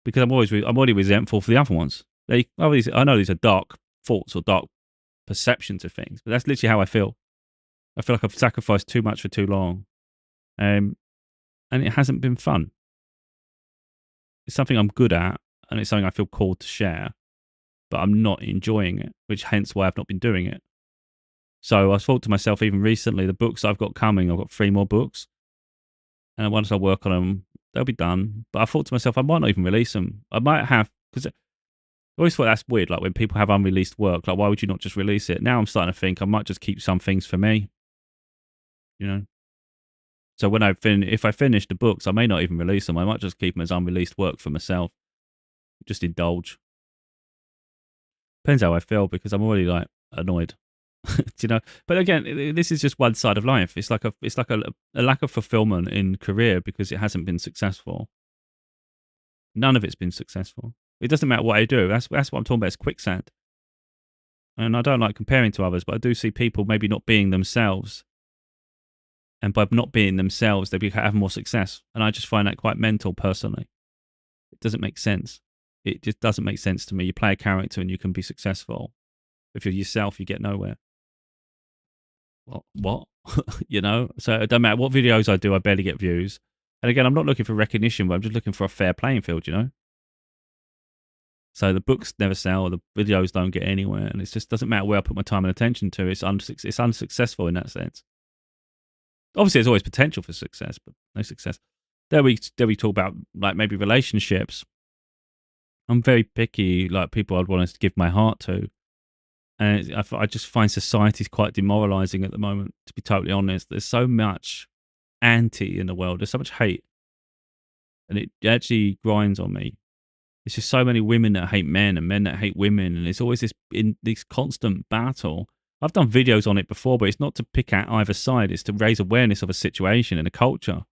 because I'm already resentful for the other ones. I know these are dark thoughts or dark perceptions of things, but that's literally how I feel. I feel like I've sacrificed too much for too long, and it hasn't been fun. It's something I'm good at, and it's something I feel called to share, but I'm not enjoying it, which hence why I've not been doing it. So I thought to myself, even recently, the books I've got coming, I've got 3 more books, and once I work on them, they'll be done. But I thought to myself, I might not even release them. I might have, because I always thought that's weird, like when people have unreleased work, like why would you not just release it? Now I'm starting to think I might just keep some things for me, you know? So when if I finish the books, I may not even release them. I might just keep them as unreleased work for myself. Just indulge. Depends how I feel because I'm already like annoyed. Do you know? But again, this is just one side of life. It's like a lack of fulfillment in career because it hasn't been successful. None of it's been successful. It doesn't matter what I do. That's what I'm talking about. It's quicksand. And I don't like comparing to others, but I do see people maybe not being themselves. And by not being themselves, they have more success. And I just find that quite mental personally. It doesn't make sense. It just doesn't make sense to me. You play a character and you can be successful. If you're yourself, you get nowhere. What? You know? So it doesn't matter what videos I do, I barely get views. And again, I'm not looking for recognition, but I'm just looking for a fair playing field, you know? So the books never sell, the videos don't get anywhere, and it just doesn't matter where I put my time and attention to. It's unsuccessful in that sense. Obviously, there's always potential for success, but no success. There we talk about like maybe relationships. I'm very picky, like people I'd want to give my heart to, and I just find society's quite demoralising at the moment. To be totally honest, there's so much anti in the world. There's so much hate, and it actually grinds on me. It's just so many women that hate men and men that hate women, and it's always this constant battle. I've done videos on it before, but it's not to pick at either side. It's to raise awareness of a situation and a culture.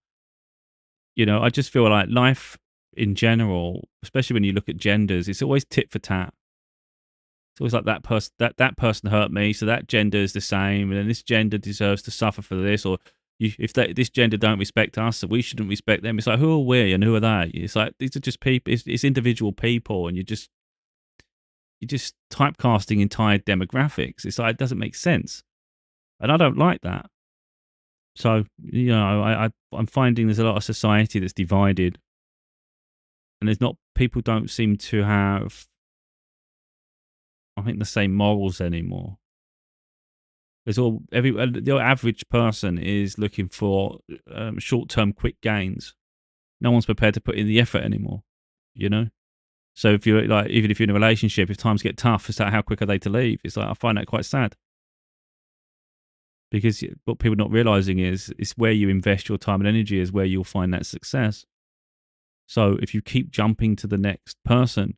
You know, I just feel like life in general, especially when you look at genders, it's always tit for tat. It's always like that person hurt me, so that gender is the same, and then this gender deserves to suffer for this, or if this gender don't respect us, so we shouldn't respect them. It's like, who are we and who are they? It's like these are just people. It's individual people, and you're just typecasting entire demographics. It's like it doesn't make sense, and I don't like that. So you know, I'm finding there's a lot of society that's divided, and people don't seem to have, I think, the same morals anymore. The average person is looking for short-term quick gains. No one's prepared to put in the effort anymore, you know? So if you're like, even if you're in a relationship, if times get tough, it's like, how quick are they to leave? It's like, I find that quite sad. Because what people are not realizing is, it's where you invest your time and energy is where you'll find that success. So if you keep jumping to the next person,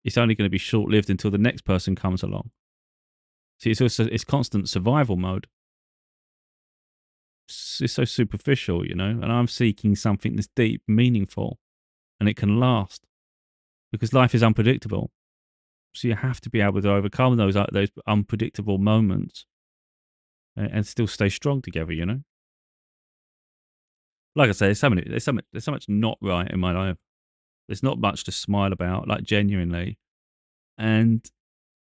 it's only going to be short-lived until the next person comes along. See, it's constant survival mode. It's so superficial, you know, and I'm seeking something that's deep, meaningful, and it can last, because life is unpredictable. So you have to be able to overcome those unpredictable moments and still stay strong together, you know. Like I say, there's so much not right in my life. There's not much to smile about, like genuinely, and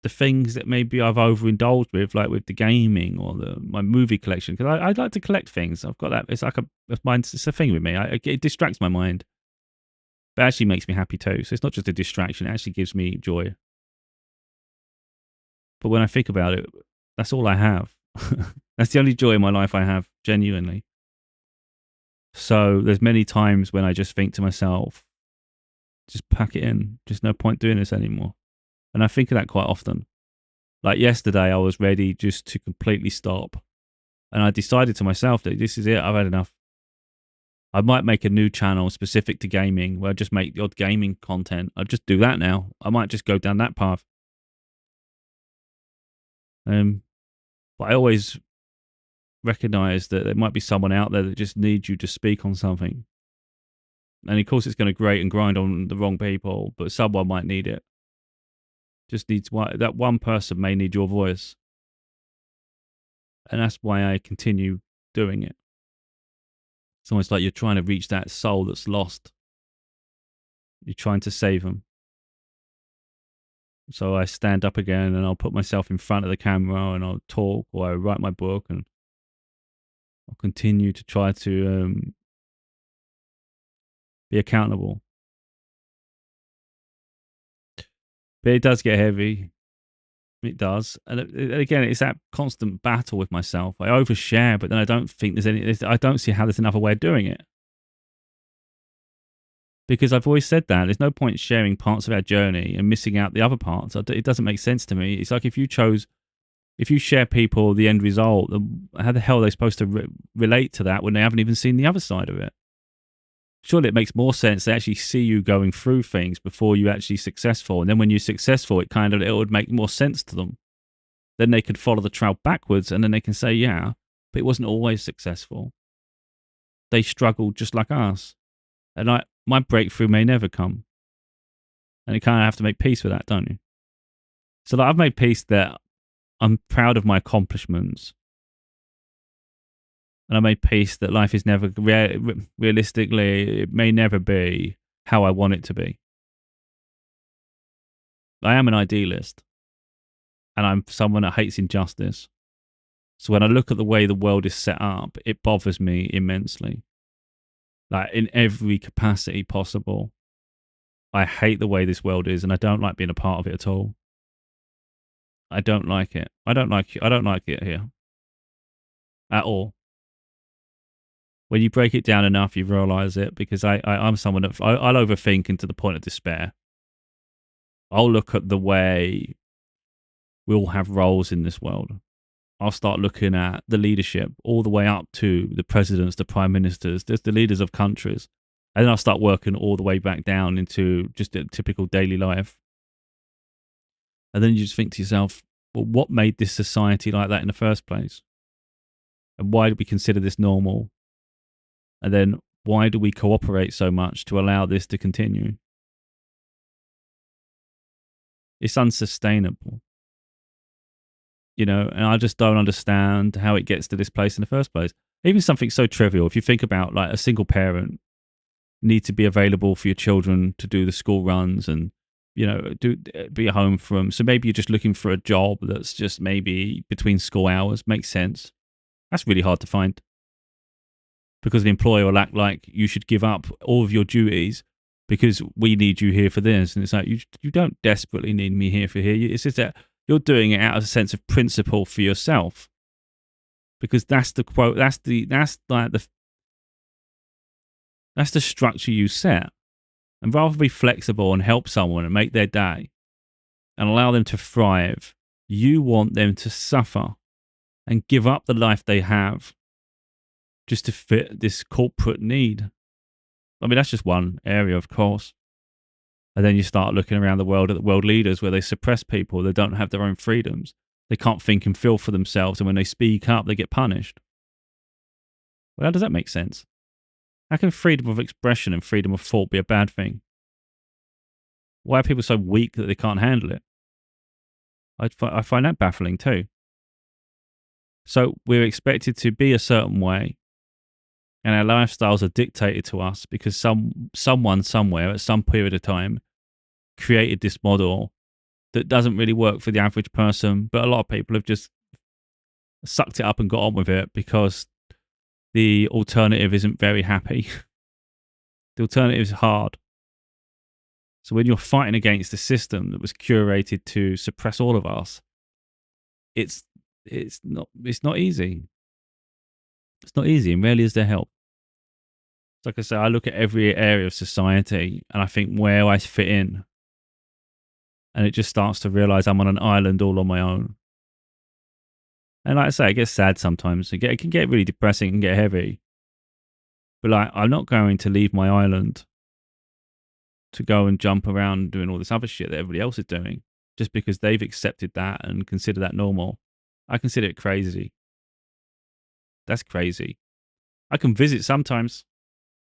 the things that maybe I've overindulged with, like with the gaming or my movie collection, because I like to collect things. I've got that. It's like it's a thing with me. It distracts my mind, but actually makes me happy too. So it's not just a distraction; it actually gives me joy. But when I think about it, that's all I have. That's the only joy in my life I have, genuinely. So there's many times when I just think to myself, just pack it in. Just no point doing this anymore. And I think of that quite often. Like yesterday, I was ready just to completely stop. And I decided to myself that this is it. I've had enough. I might make a new channel specific to gaming where I just make the odd gaming content. I'll just do that now. I might just go down that path. But I always recognize that there might be someone out there that just needs you to speak on something. And of course, it's going to grate and grind on the wrong people, but someone might need it. Just needs that one person may need your voice. And that's why I continue doing it. It's almost like you're trying to reach that soul that's lost. You're trying to save them. So I stand up again and I'll put myself in front of the camera and I'll talk, or I write my book, and I'll continue to try to be accountable. But it does get heavy. It does. And again, it's that constant battle with myself. I overshare, but then I don't think I don't see how there's another way of doing it. Because I've always said that there's no point sharing parts of our journey and missing out the other parts. It doesn't make sense to me. It's like if you share people the end result, how the hell are they supposed to relate to that when they haven't even seen the other side of it? Surely it makes more sense to actually see you going through things before you're actually successful. And then when you're successful, it would make more sense to them. then they could follow the trail backwards, and then they can say, yeah, but it wasn't always successful. They struggled just like us. And my breakthrough may never come. And you kind of have to make peace with that, don't you? So like, I've made peace that I'm proud of my accomplishments. And I made peace that life is never, realistically, it may never be how I want it to be. I am an idealist. And I'm someone that hates injustice. So when I look at the way the world is set up, it bothers me immensely. Like in every capacity possible. I hate the way this world is, and I don't like being a part of it at all. I don't like it. I don't like it here. At all. When you break it down enough, you realize it, because I'm someone that I'll overthink into the point of despair. I'll look at the way we all have roles in this world. I'll start looking at the leadership all the way up to the presidents, the prime ministers, the leaders of countries. And then I'll start working all the way back down into just a typical daily life. And then you just think to yourself, well, what made this society like that in the first place? And why do we consider this normal? And then why do we cooperate so much to allow this to continue? It's unsustainable. You know, and I just don't understand how it gets to this place in the first place. Even something so trivial, if you think about like a single parent need to be available for your children to do the school runs and, you know, be at home from. So maybe you're just looking for a job that's just maybe between school hours. Makes sense. That's really hard to find, because the employer will act like you should give up all of your duties because we need you here for this. And it's like, you don't desperately need me here for here. It's just that you're doing it out of a sense of principle for yourself, because that's the quote. That's the structure you set. And rather than be flexible and help someone and make their day and allow them to thrive, you want them to suffer and give up the life they have just to fit this corporate need. I mean, that's just one area, of course. And then you start looking around the world at the world leaders where they suppress people. They don't have their own freedoms. They can't think and feel for themselves. And when they speak up, they get punished. Well, how does that make sense? How can freedom of expression and freedom of thought be a bad thing? Why are people so weak that they can't handle it? I find that baffling too. So we're expected to be a certain way, and our lifestyles are dictated to us because someone somewhere at some period of time created this model that doesn't really work for the average person, but a lot of people have just sucked it up and got on with it because the alternative isn't very happy. The alternative is hard. So when you're fighting against a system that was curated to suppress all of us, it's not easy. It's not easy, and rarely is there help. Like I say, I look at every area of society and I think where I fit in, and it just starts to realize I'm on an island all on my own. And like I say, it gets sad sometimes. It can get really depressing and get heavy. But like, I'm not going to leave my island to go and jump around doing all this other shit that everybody else is doing just because they've accepted that and consider that normal. I consider it crazy. That's crazy. I can visit sometimes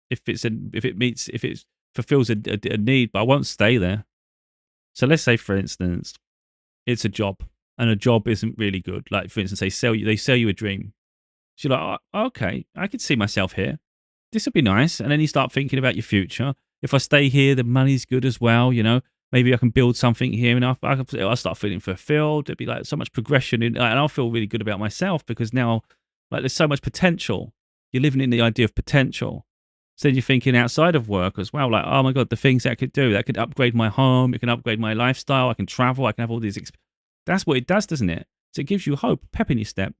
if it fulfills a need, but I won't stay there. So let's say, for instance, it's a job, and a job isn't really good. Like, for instance, they sell you a dream. So you're like, oh, okay, I could see myself here. This would be nice. And then you start thinking about your future. If I stay here, the money's good as well. You know, maybe I can build something here, and I'll start feeling fulfilled. There'd be like so much progression, and I'll feel really good about myself because now, like, there's so much potential. You're living in the idea of potential. So then you're thinking outside of work as well, like, oh my God, the things that I could do. That could upgrade my home. It can upgrade my lifestyle. I can travel. I can have all these. That's what it does, doesn't it? So it gives you hope, pep in your step.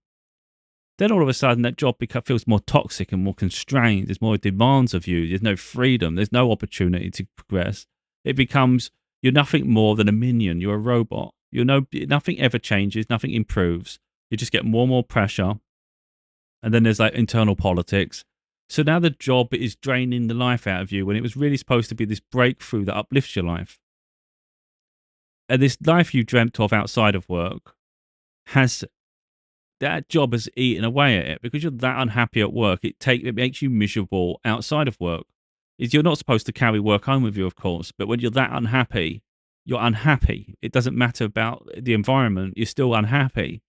Then all of a sudden that job feels more toxic and more constrained. There's more demands of you. There's no freedom. There's no opportunity to progress. It becomes, you're nothing more than a minion. You're a robot. Nothing ever changes. Nothing improves. You just get more and more pressure. And then there's like internal politics. So now the job is draining the life out of you when it was really supposed to be this breakthrough that uplifts your life. And this life you dreamt of outside of work has that job has eaten away at it because you're that unhappy at work. It makes you miserable outside of work. You're not supposed to carry work home with you, of course, but when you're that unhappy, you're unhappy. It doesn't matter about the environment. You're still unhappy.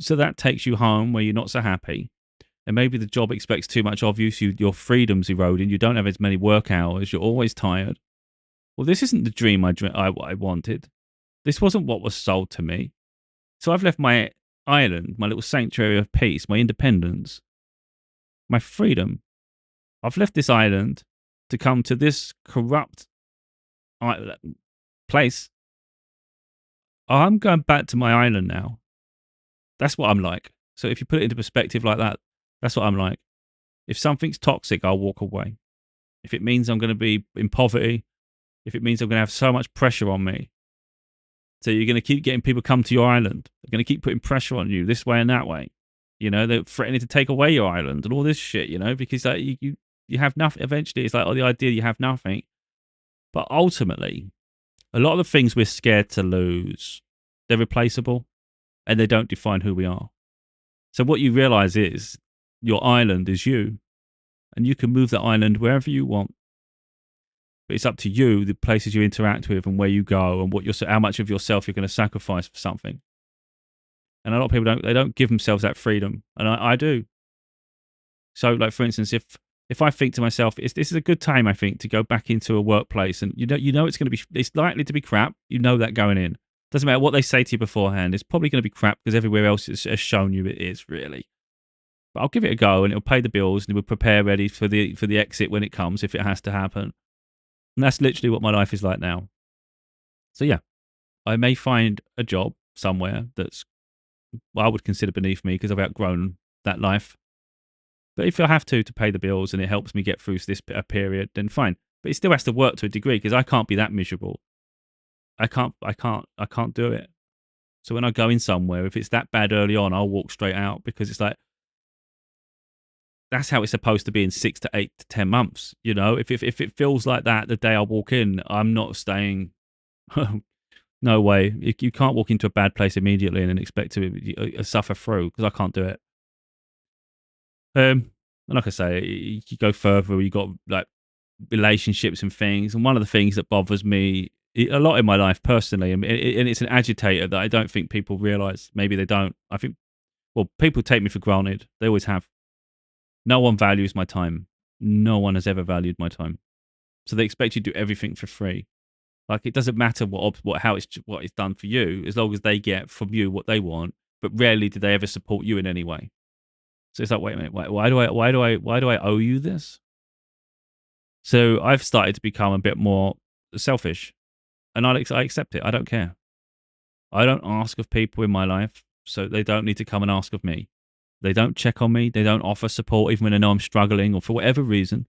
So that takes you home where you're not so happy. And maybe the job expects too much of you, so your freedom's eroding. You don't have as many work hours. You're always tired. Well, this isn't the dream I wanted. This wasn't what was sold to me. So I've left my island, my little sanctuary of peace, my independence, my freedom. I've left this island to come to this corrupt place. I'm going back to my island now. That's what I'm like. So if you put it into perspective like that, that's what I'm like. If something's toxic, I'll walk away. If it means I'm going to be in poverty, if it means I'm going to have so much pressure on me, so you're going to keep getting people come to your island. They're going to keep putting pressure on you this way and that way. You know, they're threatening to take away your island and all this shit, you know, because like, you have nothing. Eventually, it's like, oh, the idea you have nothing. But ultimately, a lot of the things we're scared to lose, they're replaceable and they don't define who we are. So what you realize is your island is you and you can move that island wherever you want. But it's up to you, the places you interact with and where you go and how much of yourself you're going to sacrifice for something. And a lot of people don't give themselves that freedom. And I do. So like, for instance, if I think to myself, this is a good time, I think, to go back into a workplace and you know it's likely to be crap. You know that going in. Doesn't matter what they say to you beforehand. It's probably going to be crap because everywhere else has shown you it is really. But I'll give it a go and it'll pay the bills and it will prepare ready for the exit when it comes, if it has to happen. And that's literally what my life is like now. So yeah, I may find a job somewhere that's I would consider beneath me because I've outgrown that life. But if I have to pay the bills and it helps me get through this period, then fine. But it still has to work to a degree because I can't be that miserable. I can't do it. So when I go in somewhere, if it's that bad early on, I'll walk straight out because it's like, that's how it's supposed to be in 6 to 8 to 10 months. You know, if it feels like that the day I walk in, I'm not staying. No way. You can't walk into a bad place immediately and then expect to suffer through because I can't do it. And like I say, you go further, you got like relationships and things. And one of the things that bothers me a lot in my life personally, and it's an agitator that I don't think people realize. Maybe they don't. I think, well, people take me for granted. They always have. No one values my time. No one has ever valued my time. So they expect you to do everything for free. Like it doesn't matter what it's done for you, as long as they get from you what they want. But rarely do they ever support you in any way. So it's like, wait a minute, why do I owe you this? So I've started to become a bit more selfish, and I accept it. I don't care. I don't ask of people in my life, so they don't need to come and ask of me. They don't check on me. They don't offer support even when they know I'm struggling or for whatever reason.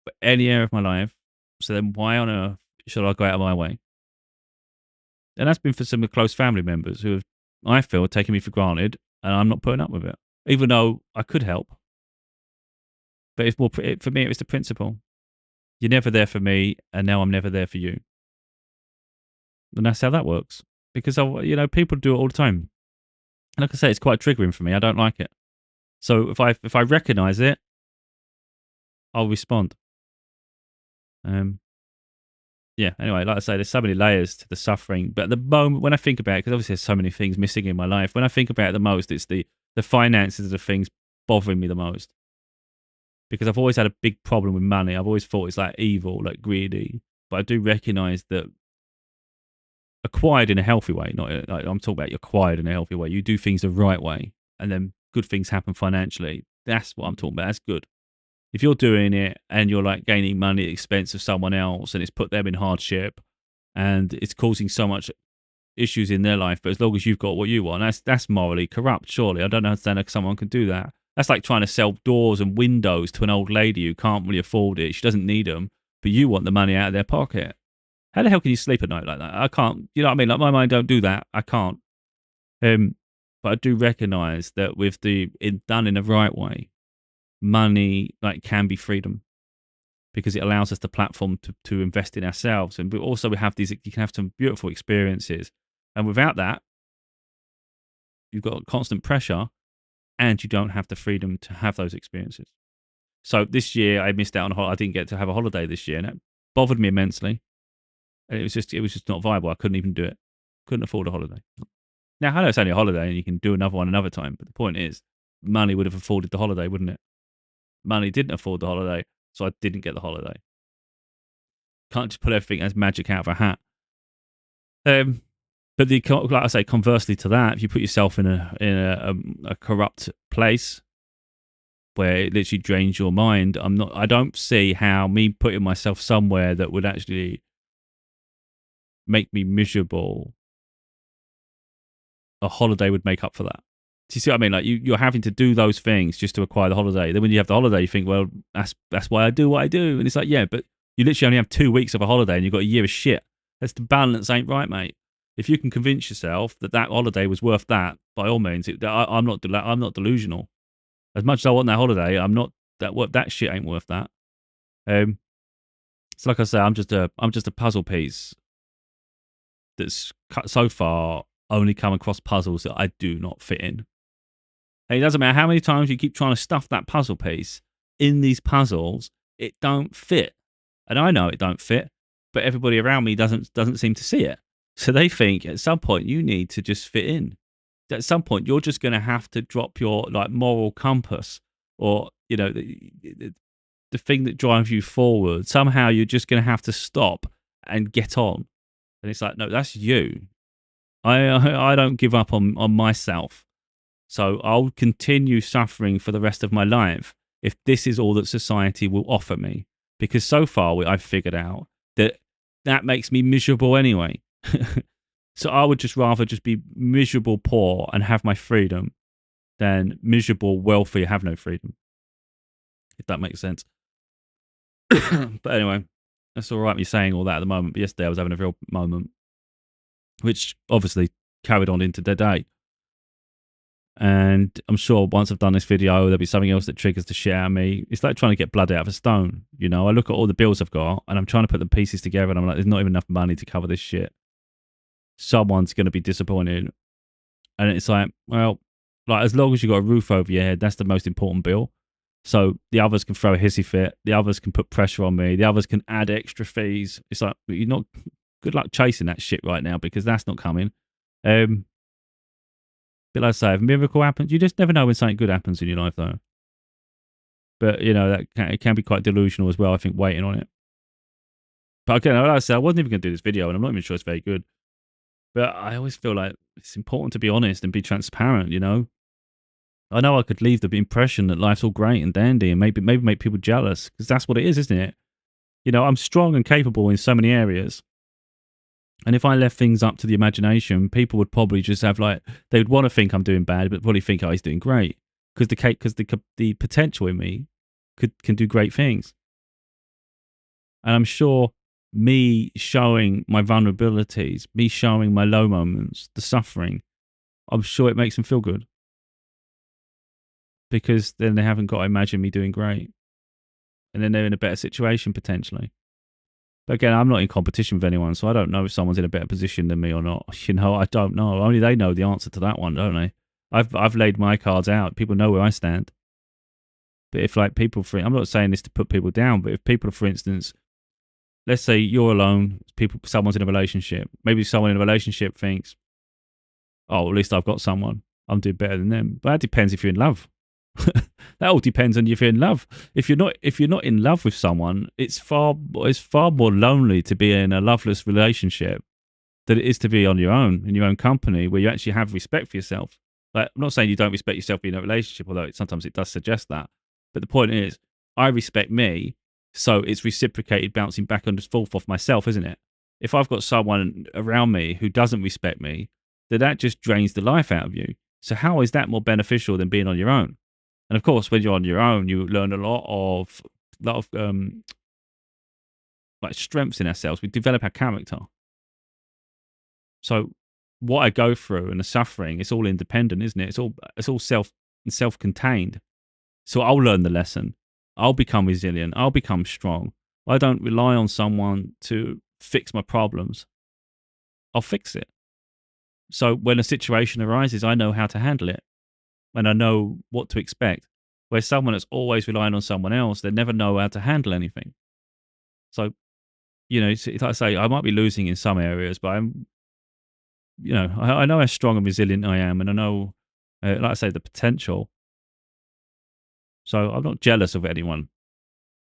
But any area of my life. So then why on earth should I go out of my way? And that's been for some of the close family members who have, I feel, taken me for granted, and I'm not putting up with it, even though I could help. But it's more for me. It's the principle. You're never there for me, and now I'm never there for you. And that's how that works. Because people do it all the time. And like I say, it's quite triggering for me. I don't like it. So if I recognize it, I'll respond. Yeah, anyway, like I say, there's so many layers to the suffering. But at the moment, when I think about it, because obviously there's so many things missing in my life, when I think about it the most, it's the finances of the things bothering me the most. Because I've always had a big problem with money. I've always thought it's like evil, like greedy. But I do recognize that acquired in a healthy way, not like I'm talking about acquired in a healthy way. You do things the right way, and then good things happen financially. That's what I'm talking about. That's good. If you're doing it and you're like gaining money at the expense of someone else and it's put them in hardship and it's causing so much issues in their life, but as long as you've got what you want, that's morally corrupt, surely. I don't understand how someone can do that. That's like trying to sell doors and windows to an old lady who can't really afford it. She doesn't need them, but you want the money out of their pocket. How the hell can you sleep at night like that? I can't. You know what I mean? Like my mind don't do that. I can't. But I do recognize that with done in the right way, money can be freedom because it allows us the platform to invest in ourselves. And also we have you can have some beautiful experiences. And without that, you've got constant pressure, and you don't have the freedom to have those experiences. So this year I missed out on a holiday. I didn't get to have a holiday this year, and it bothered me immensely. And it was just not viable. I couldn't even do it. Couldn't afford a holiday. Now, I know it's only a holiday and you can do another one another time, but the point is, money would have afforded the holiday, wouldn't it? Money didn't afford the holiday, so I didn't get the holiday. Can't just pull everything as magic out of a hat. But like I say, conversely to that, if you put yourself in a corrupt place where it literally drains your mind, I don't see how me putting myself somewhere that would actually make me miserable, a holiday would make up for that. Do you see what I mean? Like you're having to do those things just to acquire the holiday. Then when you have the holiday, you think, well, that's why I do what I do. And it's like, yeah, but you literally only have 2 weeks of a holiday and you've got a year of shit. That's the balance ain't right, mate. If you can convince yourself that holiday was worth that, by all means, I'm not delusional. As much as I want that holiday, I'm not that shit ain't worth that. So like I say, I'm just a puzzle piece that's so far only come across puzzles that I do not fit in. And it doesn't matter how many times you keep trying to stuff that puzzle piece in these puzzles, it don't fit. And I know it don't fit, but everybody around me doesn't seem to see it. So they think at some point you need to just fit in. At some point you're just going to have to drop your like moral compass, or the thing that drives you forward. Somehow you're just going to have to stop and get on. And it's like, no, that's you. I don't give up on myself. So I'll continue suffering for the rest of my life if this is all that society will offer me. Because so far I've figured out that makes me miserable anyway. So I would just rather just be miserable poor and have my freedom than miserable wealthy, have no freedom. If that makes sense. But anyway, that's all right me saying all that at the moment. But yesterday I was having a real moment, which obviously carried on into the day. And I'm sure once I've done this video, there'll be something else that triggers the shit out of me. It's like trying to get blood out of a stone. You know, I look at all the bills I've got and I'm trying to put the pieces together and I'm like, there's not even enough money to cover this shit. Someone's going to be disappointed. And it's like, well, like as long as you've got a roof over your head, that's the most important bill. So the others can throw a hissy fit. The others can put pressure on me. The others can add extra fees. It's like, you're not, good luck chasing that shit right now because that's not coming. But like I say, if a miracle happens, you just never know when something good happens in your life, though. But, it can be quite delusional as well, I think, waiting on it. But again, like I said, I wasn't even going to do this video, and I'm not even sure it's very good. But I always feel like it's important to be honest and be transparent, I know I could leave the impression that life's all great and dandy and maybe make people jealous, because that's what it is, isn't it? I'm strong and capable in so many areas. And if I left things up to the imagination, people would probably just have they would want to think I'm doing bad, but probably think, oh, he's doing great. Because the potential in me can do great things. And I'm sure me showing my vulnerabilities, me showing my low moments, the suffering, I'm sure it makes them feel good. Because then they haven't got to imagine me doing great. And then they're in a better situation potentially. But again, I'm not in competition with anyone, so I don't know if someone's in a better position than me or not. I don't know. Only they know the answer to that one, don't they? I've laid my cards out. People know where I stand. But if people, I'm not saying this to put people down, but if people, for instance, let's say you're alone, someone's in a relationship. Maybe someone in a relationship thinks, oh, at least I've got someone. I'm doing better than them. But that depends if you're in love. That all depends on if you're in love. If you're not in love with someone, it's far more lonely to be in a loveless relationship than it is to be on your own, in your own company, where you actually have respect for yourself. I'm not saying you don't respect yourself being in a relationship, although sometimes it does suggest that. But the point is, I respect me, so it's reciprocated, bouncing back and forth off myself, isn't it? If I've got someone around me who doesn't respect me, then that just drains the life out of you. So how is that more beneficial than being on your own? And of course, when you're on your own, you learn a lot of strengths in ourselves. We develop our character. So what I go through and the suffering, it's all independent, isn't it? It's all self-contained. So I'll learn the lesson. I'll become resilient. I'll become strong. I don't rely on someone to fix my problems. I'll fix it. So when a situation arises, I know how to handle it and I know what to expect. Whereas someone that's always relying on someone else, they never know how to handle anything. So, like I say, I might be losing in some areas, but I know how strong and resilient I am, and I know, like I say, the potential. So I'm not jealous of anyone,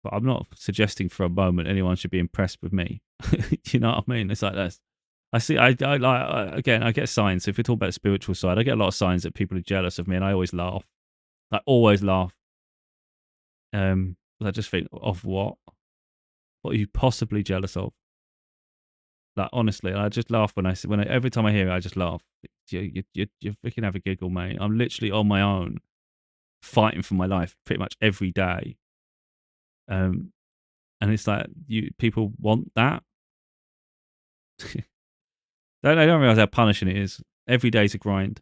but I'm not suggesting for a moment anyone should be impressed with me. You know what I mean? It's like that. I see. Again, I get signs. If we talk about the spiritual side, I get a lot of signs that people are jealous of me, and I always laugh. I always laugh. I just think, of what? What are you possibly jealous of? Like honestly, I just laugh every time I hear it, I just laugh. You freaking have a giggle, mate. I'm literally on my own, fighting for my life pretty much every day. Um, and it's like people want that. They don't realize how punishing it is. Every day's a grind.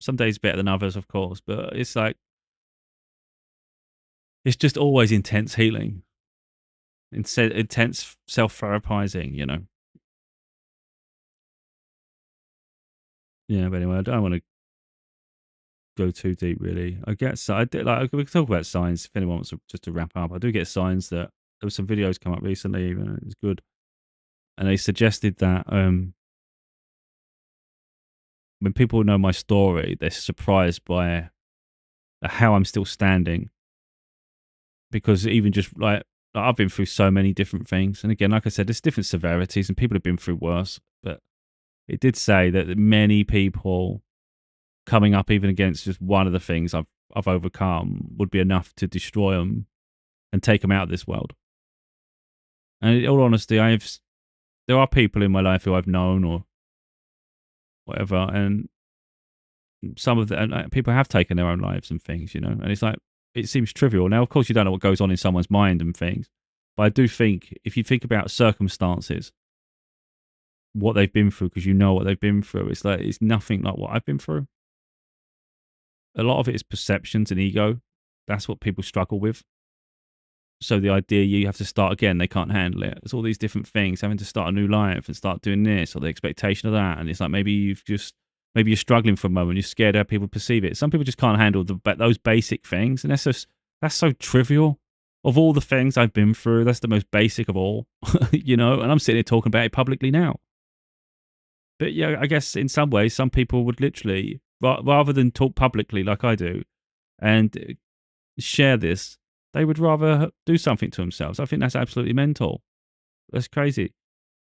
Some days better than others, of course, but it's like it's just always intense healing, intense self-therapizing. Yeah, but anyway, I don't want to go too deep, really. I guess I did, like we can talk about signs if anyone wants just to wrap up. I do get signs that there were some videos come up recently, even it was good, and they suggested that when people know my story, they're surprised by how I'm still standing because even just like, I've been through so many different things, and again, like I said, there's different severities, and people have been through worse. But it did say that many people coming up even against just one of the things I've overcome would be enough to destroy them and take them out of this world. And in all honesty, there are people in my life who I've known or whatever, and some of the people have taken their own lives and things, and it's like it seems trivial. Now, of course, you don't know what goes on in someone's mind and things, but I do think if you think about circumstances, what they've been through, because you know what they've been through, it's like it's nothing like what I've been through. A lot of it is perceptions and ego. That's what people struggle with. So the idea you have to start again, they can't handle it. It's all these different things, having to start a new life and start doing this, or the expectation of that. And it's like maybe you're struggling for a moment. You're scared how people perceive it. Some people just can't handle those basic things, and that's so trivial. Of all the things I've been through, that's the most basic of all, And I'm sitting here talking about it publicly now. But yeah, I guess in some ways, some people would literally rather than talk publicly like I do and share this, they would rather do something to themselves. I think that's absolutely mental. That's crazy.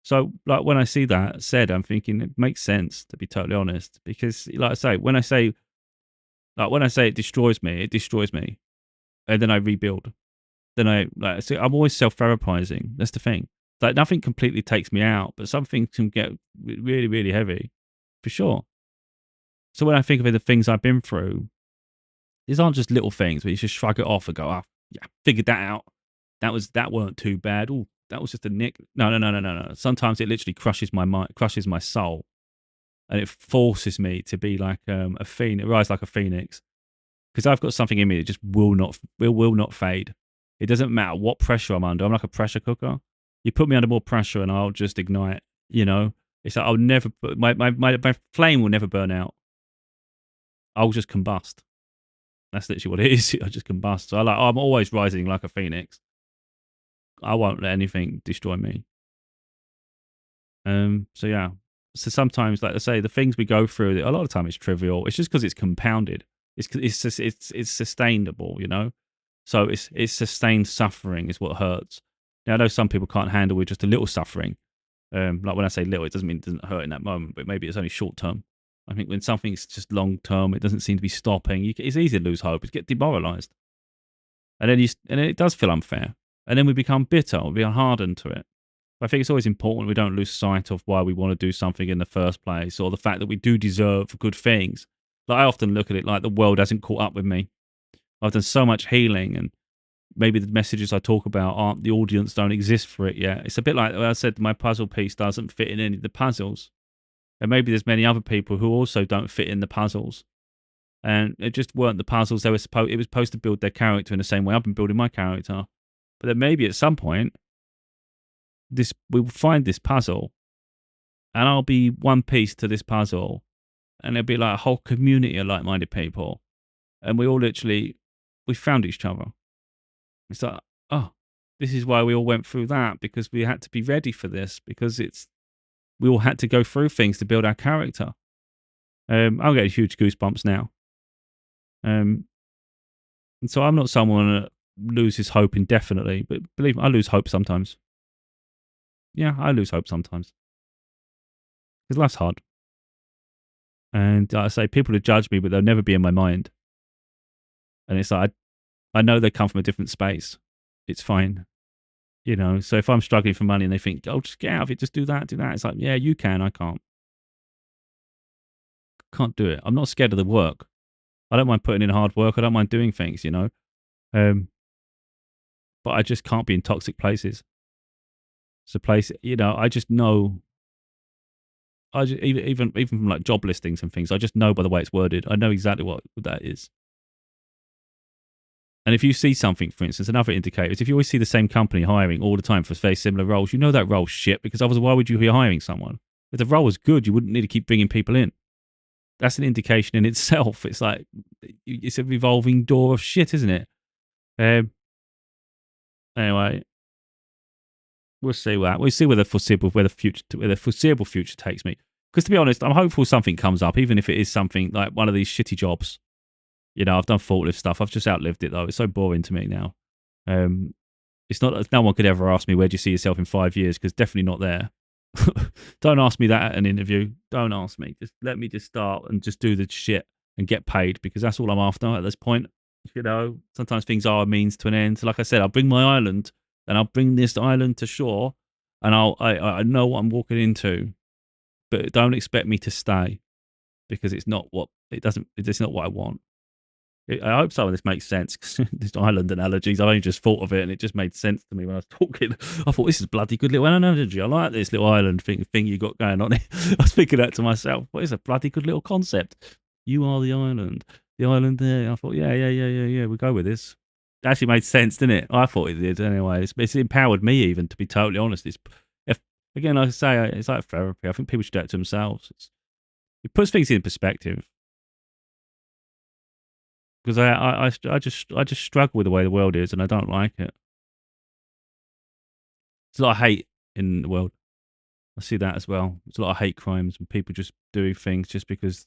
So, like when I see that said, I'm thinking it makes sense, to be totally honest, because, like I say, when I say it destroys me, and then I rebuild. Then I'm always self-therapizing. That's the thing. Like nothing completely takes me out, but something can get really, really heavy, for sure. So when I think of the things I've been through, these aren't just little things where you just shrug it off and go, "Oh, yeah, figured that out. That weren't too bad. Oh, that was just a nick." No, no, no, no, no, no. Sometimes it literally crushes my mind, crushes my soul, and it forces me to be like a phoenix, rise like a phoenix, because I've got something in me that just will not fade. It doesn't matter what pressure I'm under. I'm like a pressure cooker. You put me under more pressure, and I'll just ignite. It's like I'll never my flame will never burn out. I'll just combust. That's literally what it is. I just combust. So I'm always rising like a phoenix. I won't let anything destroy me. So yeah. So sometimes, like I say, the things we go through, a lot of time it's trivial. It's just because it's compounded. It's sustainable. So it's sustained suffering is what hurts. Now I know some people can't handle with just a little suffering. Like when I say little, it doesn't mean it doesn't hurt in that moment, but maybe it's only short term. I think when something's just long term, it doesn't seem to be stopping. It's easy to lose hope. It's get demoralized, and then it does feel unfair, and then we become bitter. We become hardened to it. I think it's always important we don't lose sight of why we want to do something in the first place, or the fact that we do deserve good things. Like I often look at it like the world hasn't caught up with me. I've done so much healing, and maybe the messages I talk about aren't the audience don't exist for it yet. It's a bit like I said, my puzzle piece doesn't fit in any of the puzzles. And maybe there's many other people who also don't fit in the puzzles. And it just weren't the puzzles it was supposed to build their character in the same way I've been building my character. But then maybe at some point, we'll find this puzzle, and I'll be one piece to this puzzle, and there'd be like a whole community of like-minded people, and we all literally we found each other. It's like, oh, this is why we all went through that, because we had to be ready for this, because we all had to go through things to build our character. I'm getting huge goosebumps now. And so I'm not someone that loses hope indefinitely, but believe me, I lose hope sometimes. Yeah, I lose hope sometimes. Because life's hard. And like I say, people will judge me, but they'll never be in my mind. And it's like, I know they come from a different space. It's fine. You know, so if I'm struggling for money and they think, oh, just get out of it, just do that. It's like, yeah, you can, I can't. Can't do it. I'm not scared of the work. I don't mind putting in hard work. I don't mind doing things, you know. But I just can't be in toxic places. It's a place, you know, I just know. I just, even from like job listings and things, I just know by the way it's worded. I know exactly what that is. And if you see something, for instance, another indicator is if you always see the same company hiring all the time for very similar roles, you know that role's shit, because otherwise why would you be hiring someone? If the role was good, you wouldn't need to keep bringing people in. That's an indication in itself. It's like, it's a revolving door of shit, isn't it? Anyway, we'll see where the foreseeable future takes me. Because to be honest, I'm hopeful something comes up, even if it is something like one of these shitty jobs. You know, I've done forklift stuff. I've just outlived it though. It's so boring to me now. It's not. No one could ever ask me, where do you see yourself in 5 years? Because definitely not there. Don't ask me that at an interview. Don't ask me. Just let me just start and just do the shit and get paid, because that's all I'm after at this point. You know, sometimes things are a means to an end. So like I said, I'll bring my island, and I'll bring this island to shore, and I know what I'm walking into, but don't expect me to stay, because it's not what I want. I hope some of this makes sense, because this island analogies, I've only just thought of it, and it just made sense to me when I was talking. I thought, this is bloody good little analogy. I like this little island thing you got going on here. I was thinking that to myself. What is a bloody good little concept? You are the island there. I thought, yeah, we'll go with this. It actually made sense, didn't it? I thought it did anyway. It's empowered me, even, to be totally honest. Again, like I say, it's like therapy. I think people should do it to themselves. It puts things in perspective. Because I just struggle with the way the world is, and I don't like it. There's a lot of hate in the world. I see that as well. There's a lot of hate crimes and people just doing things just because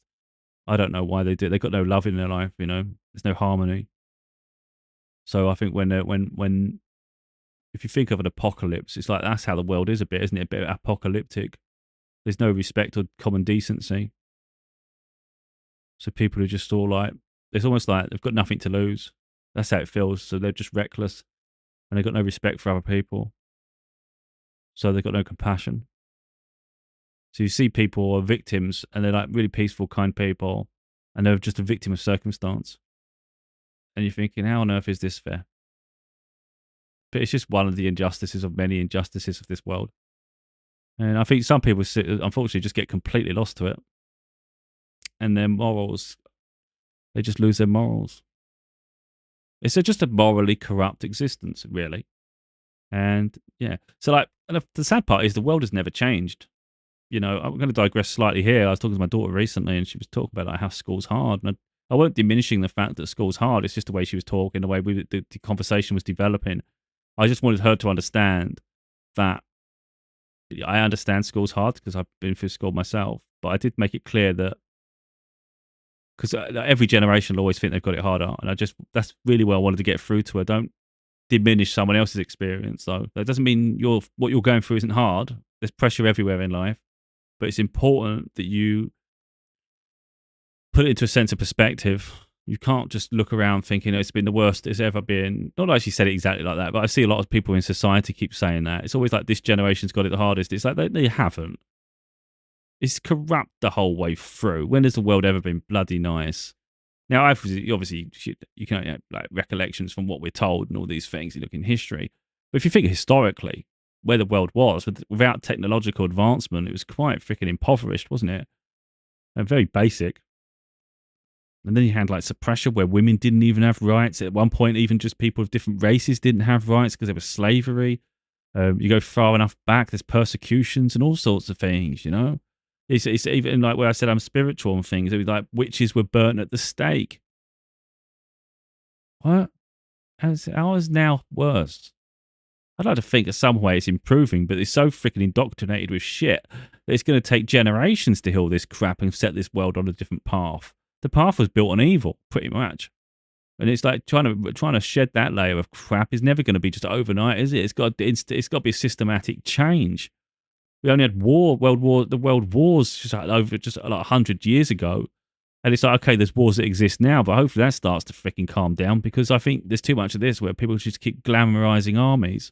I don't know why they do it. They've got no love in their life, you know. There's no harmony. So I think when if you think of an apocalypse, it's like that's how the world is a bit, isn't it? A bit apocalyptic. There's no respect or common decency. So people are just all like, it's almost like they've got nothing to lose. That's how it feels. So they're just reckless, and they've got no respect for other people. So they've got no compassion. So you see people are victims, and they're like really peaceful, kind people, and they're just a victim of circumstance. And you're thinking, how on earth is this fair? But it's just one of the injustices of many injustices of this world. And I think some people, unfortunately, just get completely lost to it. And their morals, they just lose their morals. It's just a morally corrupt existence, really. And yeah, so like, and the sad part is the world has never changed. You know, I'm going to digress slightly here. I was talking to my daughter recently, and she was talking about like how school's hard. And I weren't diminishing the fact that school's hard. It's just the way she was talking, the way the conversation was developing. I just wanted her to understand that I understand school's hard, because I've been through school myself. But I did make it clear that, because every generation will always think they've got it harder. And that's really what I wanted to get through to her. Don't diminish someone else's experience, though. That doesn't mean what you're going through isn't hard. There's pressure everywhere in life. But it's important that you put it into a sense of perspective. You can't just look around thinking, it's been the worst it's ever been. Not that she said it exactly like that, but I see a lot of people in society keep saying that. It's always like, this generation's got it the hardest. It's like, they haven't. It's corrupt the whole way through. When has the world ever been bloody nice? Now, obviously, you can have like recollections from what we're told and all these things. You look in history. But if you think historically, where the world was, without technological advancement, it was quite freaking impoverished, wasn't it? And very basic. And then you had like suppression, where women didn't even have rights. At one point, even just people of different races didn't have rights because there was slavery. You go far enough back, there's persecutions and all sorts of things, you know? It's even like where I said I'm spiritual and things. It was like witches were burnt at the stake. What? How is now worse? I'd like to think that some way it's improving, but it's so freaking indoctrinated with shit that it's going to take generations to heal this crap and set this world on a different path. The path was built on evil, pretty much. And it's like trying to shed that layer of crap is never going to be just overnight, is it? It's got to be a systematic change. We only had the world wars just like over just like 100 years ago, and it's like okay, there's wars that exist now, but hopefully that starts to freaking calm down because I think there's too much of this where people just keep glamorizing armies.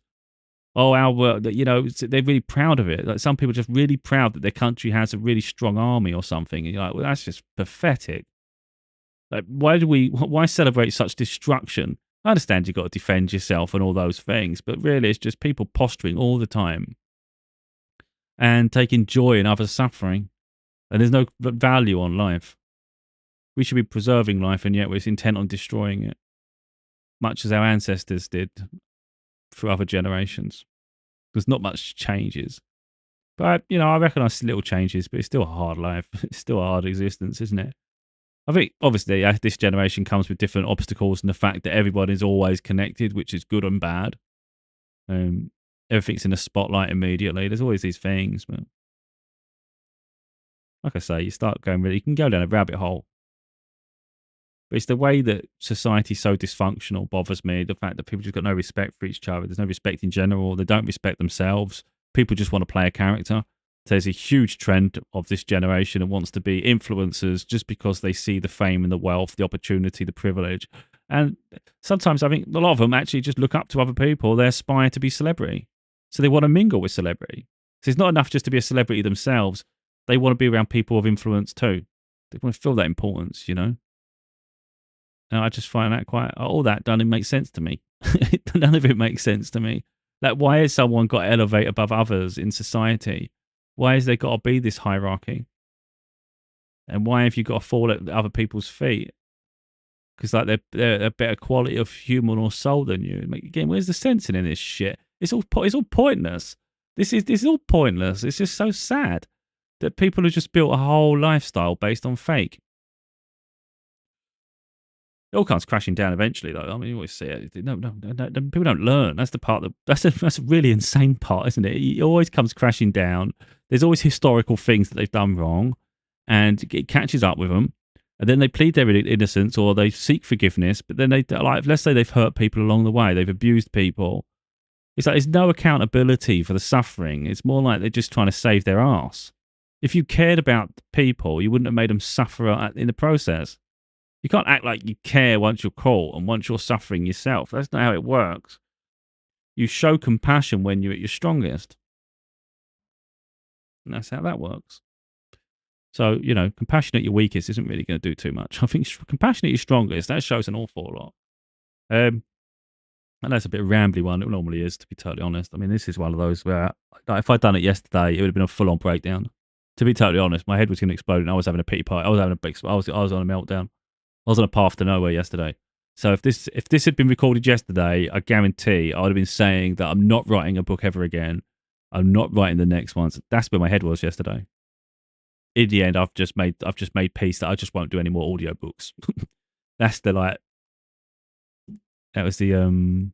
Oh, they're really proud of it. Like some people are just really proud that their country has a really strong army or something. And you're like, well, that's just pathetic. Like, why celebrate such destruction? I understand you've got to defend yourself and all those things, but really it's just people posturing all the time and taking joy in others' suffering. And there's no value on life. We should be preserving life, and yet we're intent on destroying it, much as our ancestors did through other generations. There's not much changes. But, I recognise little changes, but it's still a hard life. It's still a hard existence, isn't it? I think, obviously, this generation comes with different obstacles and the fact that everybody's always connected, which is good and bad. Everything's in the spotlight immediately. There's always these things. But like I say, you start going you can go down a rabbit hole. But it's the way that society's so dysfunctional bothers me. The fact that people just got no respect for each other. There's no respect in general. They don't respect themselves. People just want to play a character. There's a huge trend of this generation that wants to be influencers just because they see the fame and the wealth, the opportunity, the privilege. And sometimes I think a lot of them actually just look up to other people. They aspire to be celebrity. So they want to mingle with celebrity. So it's not enough just to be a celebrity themselves. They want to be around people of influence too. They want to feel that importance, And I just find that all that doesn't make sense to me. None of it makes sense to me. Like, why has someone got to elevate above others in society? Why has there got to be this hierarchy? And why have you got to fall at other people's feet? Because like they're a better quality of human or soul than you. Again, where's the sense in this shit? It's all pointless. This is all pointless. It's just so sad that people have just built a whole lifestyle based on fake. It all comes crashing down eventually, though. I mean, you always see it. No, people don't learn. That's the part that's a really insane part, isn't it? It always comes crashing down. There's always historical things that they've done wrong, and it catches up with them. And then they plead their innocence or they seek forgiveness. But then let's say they've hurt people along the way. They've abused people. It's like there's no accountability for the suffering. It's more like they're just trying to save their ass. If you cared about people, you wouldn't have made them suffer in the process. You can't act like you care once you're caught and once you're suffering yourself. That's not how it works. You show compassion when you're at your strongest. And that's how that works. So, compassion at your weakest isn't really going to do too much. I think compassion at your strongest, that shows an awful lot. And that's a bit of a rambly one. It normally is, to be totally honest. I mean, this is one of those where if I'd done it yesterday, it would have been a full-on breakdown. To be totally honest, my head was going to explode and I was having a pity party. I was on a meltdown. I was on a path to nowhere yesterday. So if this had been recorded yesterday, I guarantee I would have been saying that I'm not writing a book ever again. I'm not writing the next ones. That's where my head was yesterday. In the end, I've just made peace that I just won't do any more audiobooks. That's that was the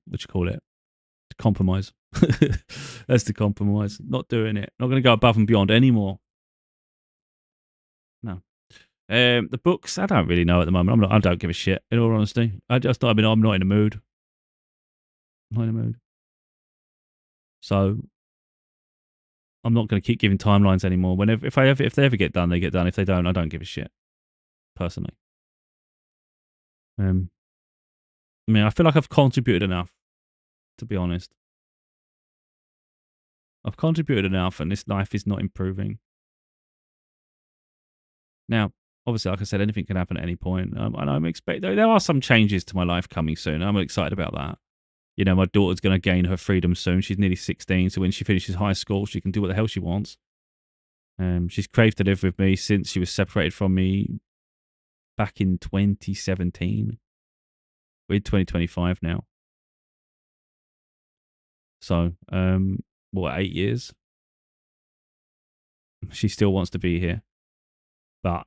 what you call it? The compromise. That's the compromise. Not doing it. Not going to go above and beyond anymore. No. The books, I don't really know at the moment. I don't give a shit, in all honesty. I'm not in the mood. Not in the mood. So I'm not going to keep giving timelines anymore. If they ever get done, they get done. If they don't, I don't give a shit. Personally. I feel like I've contributed enough, to be honest. I've contributed enough, and this life is not improving. Now, obviously, like I said, anything can happen at any point. And I'm expecting there are some changes to my life coming soon. I'm excited about that. My daughter's going to gain her freedom soon. She's nearly 16, so when she finishes high school, she can do what the hell she wants. She's craved to live with me since she was separated from me back in 2017. We're in 2025 now. So, 8 years? she still wants to be here. But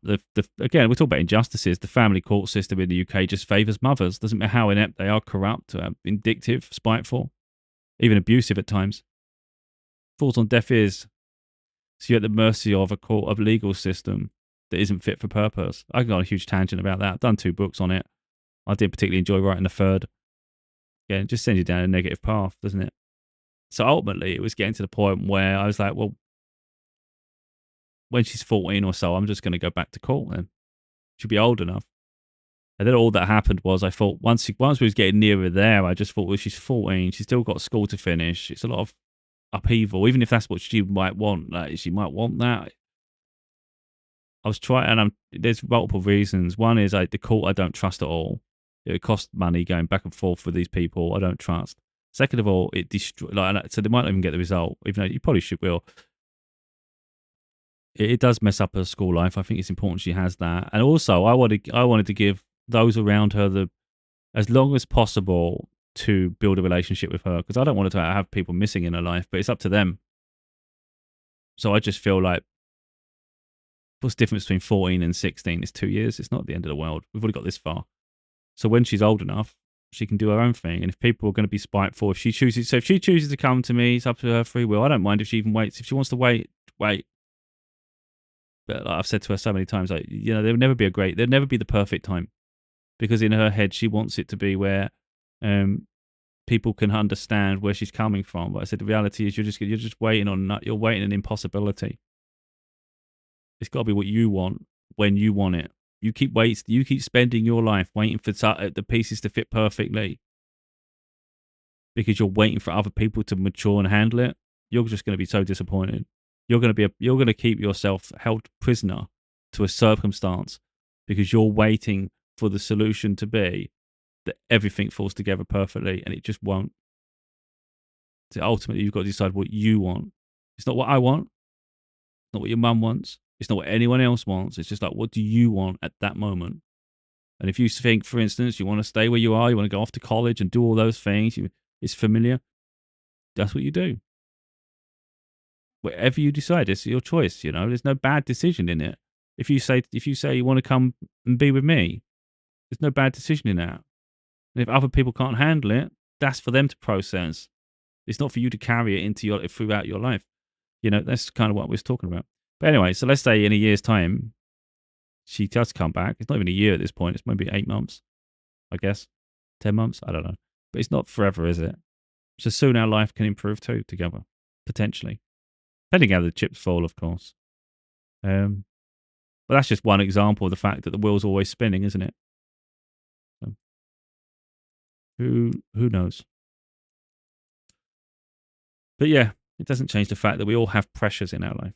again, we're talking about injustices. The family court system in the UK just favours mothers. Doesn't matter how inept they are, corrupt, vindictive, spiteful, even abusive at times. Falls on deaf ears. So you're at the mercy of a legal system that isn't fit for purpose. I got on a huge tangent about that. I've done 2 books on it. I didn't particularly enjoy writing the third. Again, it just sends you down a negative path, doesn't it? So ultimately, it was getting to the point where I was like, well, when she's 14 or so, I'm just going to go back to court then. She'll be old enough. And then all that happened was I thought once we was getting nearer there, I just thought, well, she's 14. She's still got school to finish. It's a lot of upheaval, even if that's what she might want. Like, she might want that. I was trying, and there's multiple reasons. One is the court I don't trust at all. It costs money going back and forth with these people I don't trust. Second of all, it so they might not even get the result, even though you probably will. It does mess up her school life. I think it's important she has that. And also, I wanted to give those around her as long as possible to build a relationship with her, because I don't want her to have people missing in her life, but it's up to them. So I just feel like what's the difference between 14 and 16? It's 2 years. It's not the end of the world. We've already got this far. So when she's old enough, she can do her own thing. And if people are going to be spiteful, if she chooses to come to me, it's up to her free will. I don't mind if she even waits. If she wants to wait. But like I've said to her so many times, like, there'll never be the perfect time, because in her head she wants it to be where people can understand where she's coming from. But I said the reality is you're just waiting an impossibility. It's got to be what you want when you want it. You keep spending your life waiting for the pieces to fit perfectly because you're waiting for other people to mature and handle it. You're just going to be so disappointed. You're going to keep yourself held prisoner to a circumstance because you're waiting for the solution to be that everything falls together perfectly, and it just won't. So ultimately, you've got to decide what you want. It's not what I want. It's not what your mum wants. It's not what anyone else wants. It's just like, what do you want at that moment? And if you think, for instance, you want to stay where you are, you want to go off to college and do all those things, it's familiar, that's what you do. Whatever you decide, it's your choice, There's no bad decision in it. If you say you want to come and be with me, there's no bad decision in that. And if other people can't handle it, that's for them to process. It's not for you to carry it throughout your life. That's kind of what we was talking about. But anyway, so let's say in a year's time, she does come back. It's not even a year at this point. It's maybe 8 months, I guess. 10 months? I don't know. But it's not forever, is it? So soon our life can improve too, together. Potentially. Depending how the chips fall, of course. But that's just one example of the fact that the wheel's always spinning, isn't it? So, who knows? But yeah, it doesn't change the fact that we all have pressures in our life,